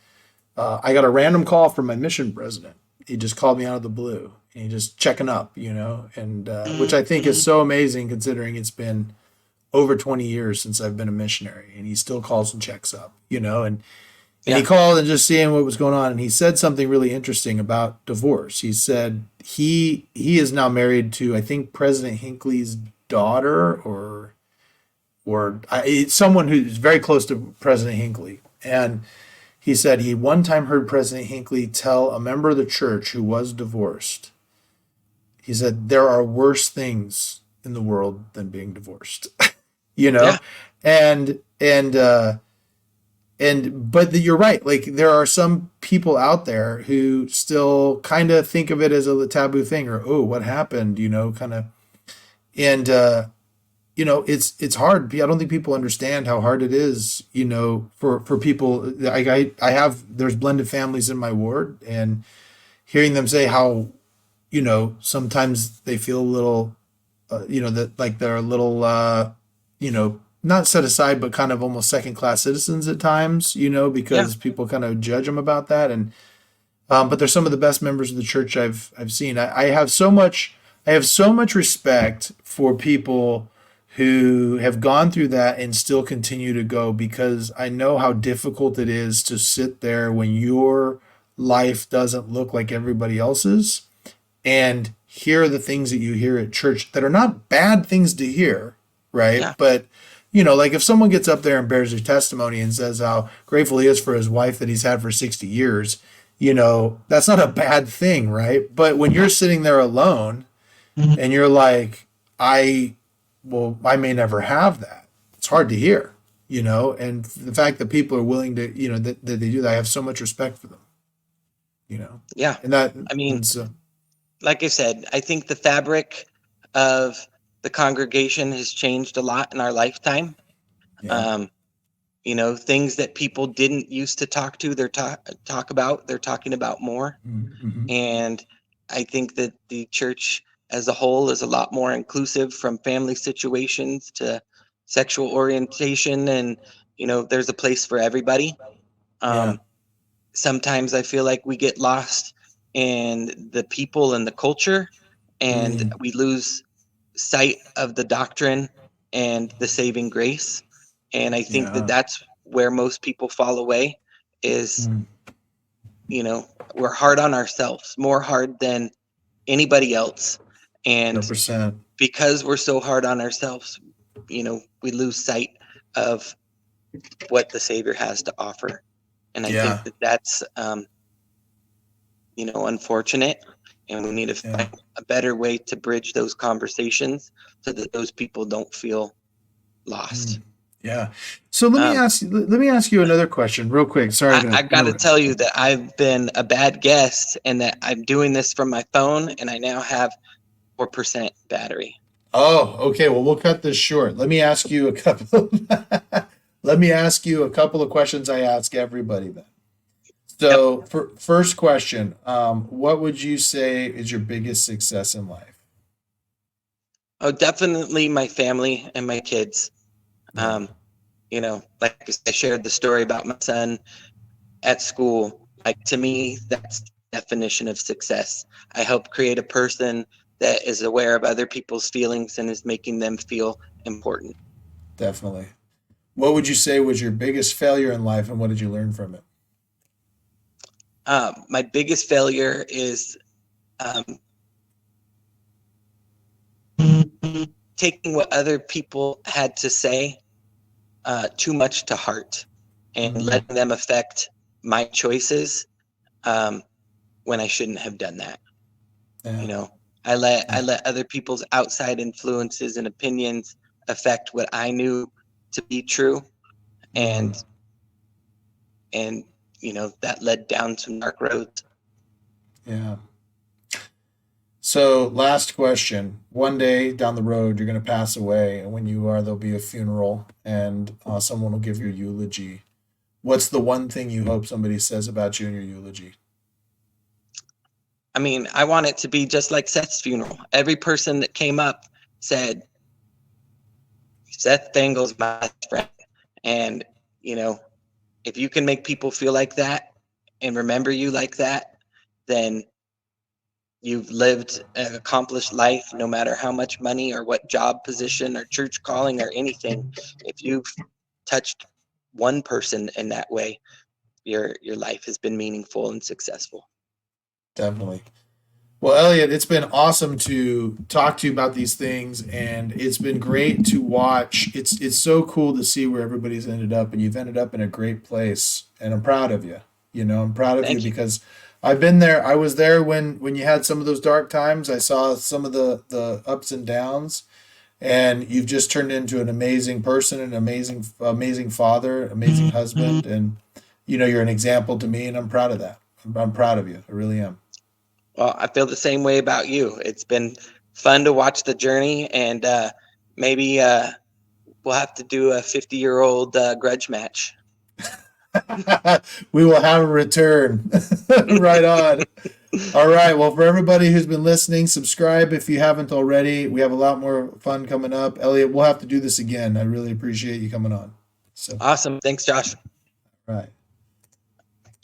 I got a random call from my mission president. He just called me out of the blue. And he just checking up, and which I think is so amazing considering it's been over 20 years since I've been a missionary, and he still calls and checks up, and And he Yeah. called and just seeing what was going on, and he said something really interesting about divorce. He said he is now married to, I think, President Hinckley's daughter, it's someone who's very close to President Hinckley. And he said he one time heard President Hinckley tell a member of the church who was divorced. He said there are worse things in the world than being divorced. you Yeah. know, and but you're right. Like, there are some people out there who still kind of think of it as a taboo thing, or, oh, what happened, kind of. And it's hard. I don't think people understand how hard it is, for people. I have, there's blended families in my ward, and hearing them say how, sometimes they feel a little, that like they're a little, not set aside, but kind of almost second class citizens at times, Yeah. because people kind of judge them about that. And, but they're some of the best members of the church I've seen. I have so much respect for people who have gone through that and still continue to go, because I know how difficult it is to sit there when your life doesn't look like everybody else's, and hear the things that you hear at church that are not bad things to hear, right? Yeah. But like, if someone gets up there and bears their testimony and says how grateful he is for his wife that he's had for 60 years, that's not a bad thing, right? But when you're sitting there alone and you're like, I may never have that. It's hard to hear, and the fact that people are willing to, that they do that, I have so much respect for them, Yeah. and that, I mean, and so, like I said, I think the fabric of the congregation has changed a lot in our lifetime. yeah. Um, things that people didn't used to talk to, talk about, they're talking about more. Mm-hmm. And I think that the church as a whole is a lot more inclusive, from family situations to sexual orientation. And, there's a place for everybody. Yeah. Um, Sometimes I feel like we get lost in the people and the culture, and Mm, we lose sight of the doctrine and the saving grace. And I think that yeah. that's where most people fall away is, Mm, we're hard on ourselves, more hard than anybody else. And 100%. because we're so hard on ourselves, we lose sight of what the Savior has to offer. And I think Yeah. that that's, unfortunate. And we need to Yeah. find a better way to bridge those conversations so that those people don't feel lost. Mm, yeah. So let me Um, ask you another question real quick. Sorry I to got to interrupt. tell you that I've been a bad guest, and that I'm doing this from my phone, and I now have 4% battery. Oh, okay. Well, we'll cut this short. Let me ask you a couple. Let me ask you a couple of questions I ask everybody then. Yep. So, for first question, what would you say is your biggest success in life? Oh, definitely my family and my kids. Yeah, Um, like I shared the story about my son at school. Like, to me, that's the definition of success. I help create a person that is aware of other people's feelings and is making them feel important. definitely. What would you say was your biggest failure in life, and what did you learn from it? My biggest failure is um, taking what other people had to say too much to heart, and Mm, letting them affect my choices um, when I shouldn't have done that. You yeah, know, I let yeah. other people's outside influences and opinions affect what I knew to be true, Mm, and and that led down some dark roads. yeah. So, last question. One day down the road, you're going to pass away, and when you are, there'll be a funeral, and someone will give your eulogy. What's the one thing you hope somebody says about you in your eulogy? I mean, I want it to be just like Seth's funeral. Every person that came up said, Seth Fengel's my best friend. And, you know, if you can make people feel like that and remember you like that, then you've lived an accomplished life, no matter how much money or what job position or church calling or anything. If you've touched one person in that way, your life has been meaningful and successful. Definitely. Well, Elliot, it's been awesome to talk to you about these things, and it's been great to watch. It's so cool to see where everybody's ended up, and you've ended up in a great place, and I'm proud of you. I'm proud of you Thank you. because I've been there. I was there when you had some of those dark times. I saw some of the ups and downs, and you've just turned into an amazing person, an amazing father, amazing husband, and you're an example to me, and I'm proud of that. I'm proud of you. I really am. Well, I feel the same way about you. It's been fun to watch the journey, and maybe we'll have to do a 50-year-old grudge match. We will have a return. Right on. All right. Well, for everybody who's been listening, subscribe if you haven't already. We have a lot more fun coming up. Elliot, we'll have to do this again. I really appreciate you coming on. So, Awesome. Thanks, Josh. right.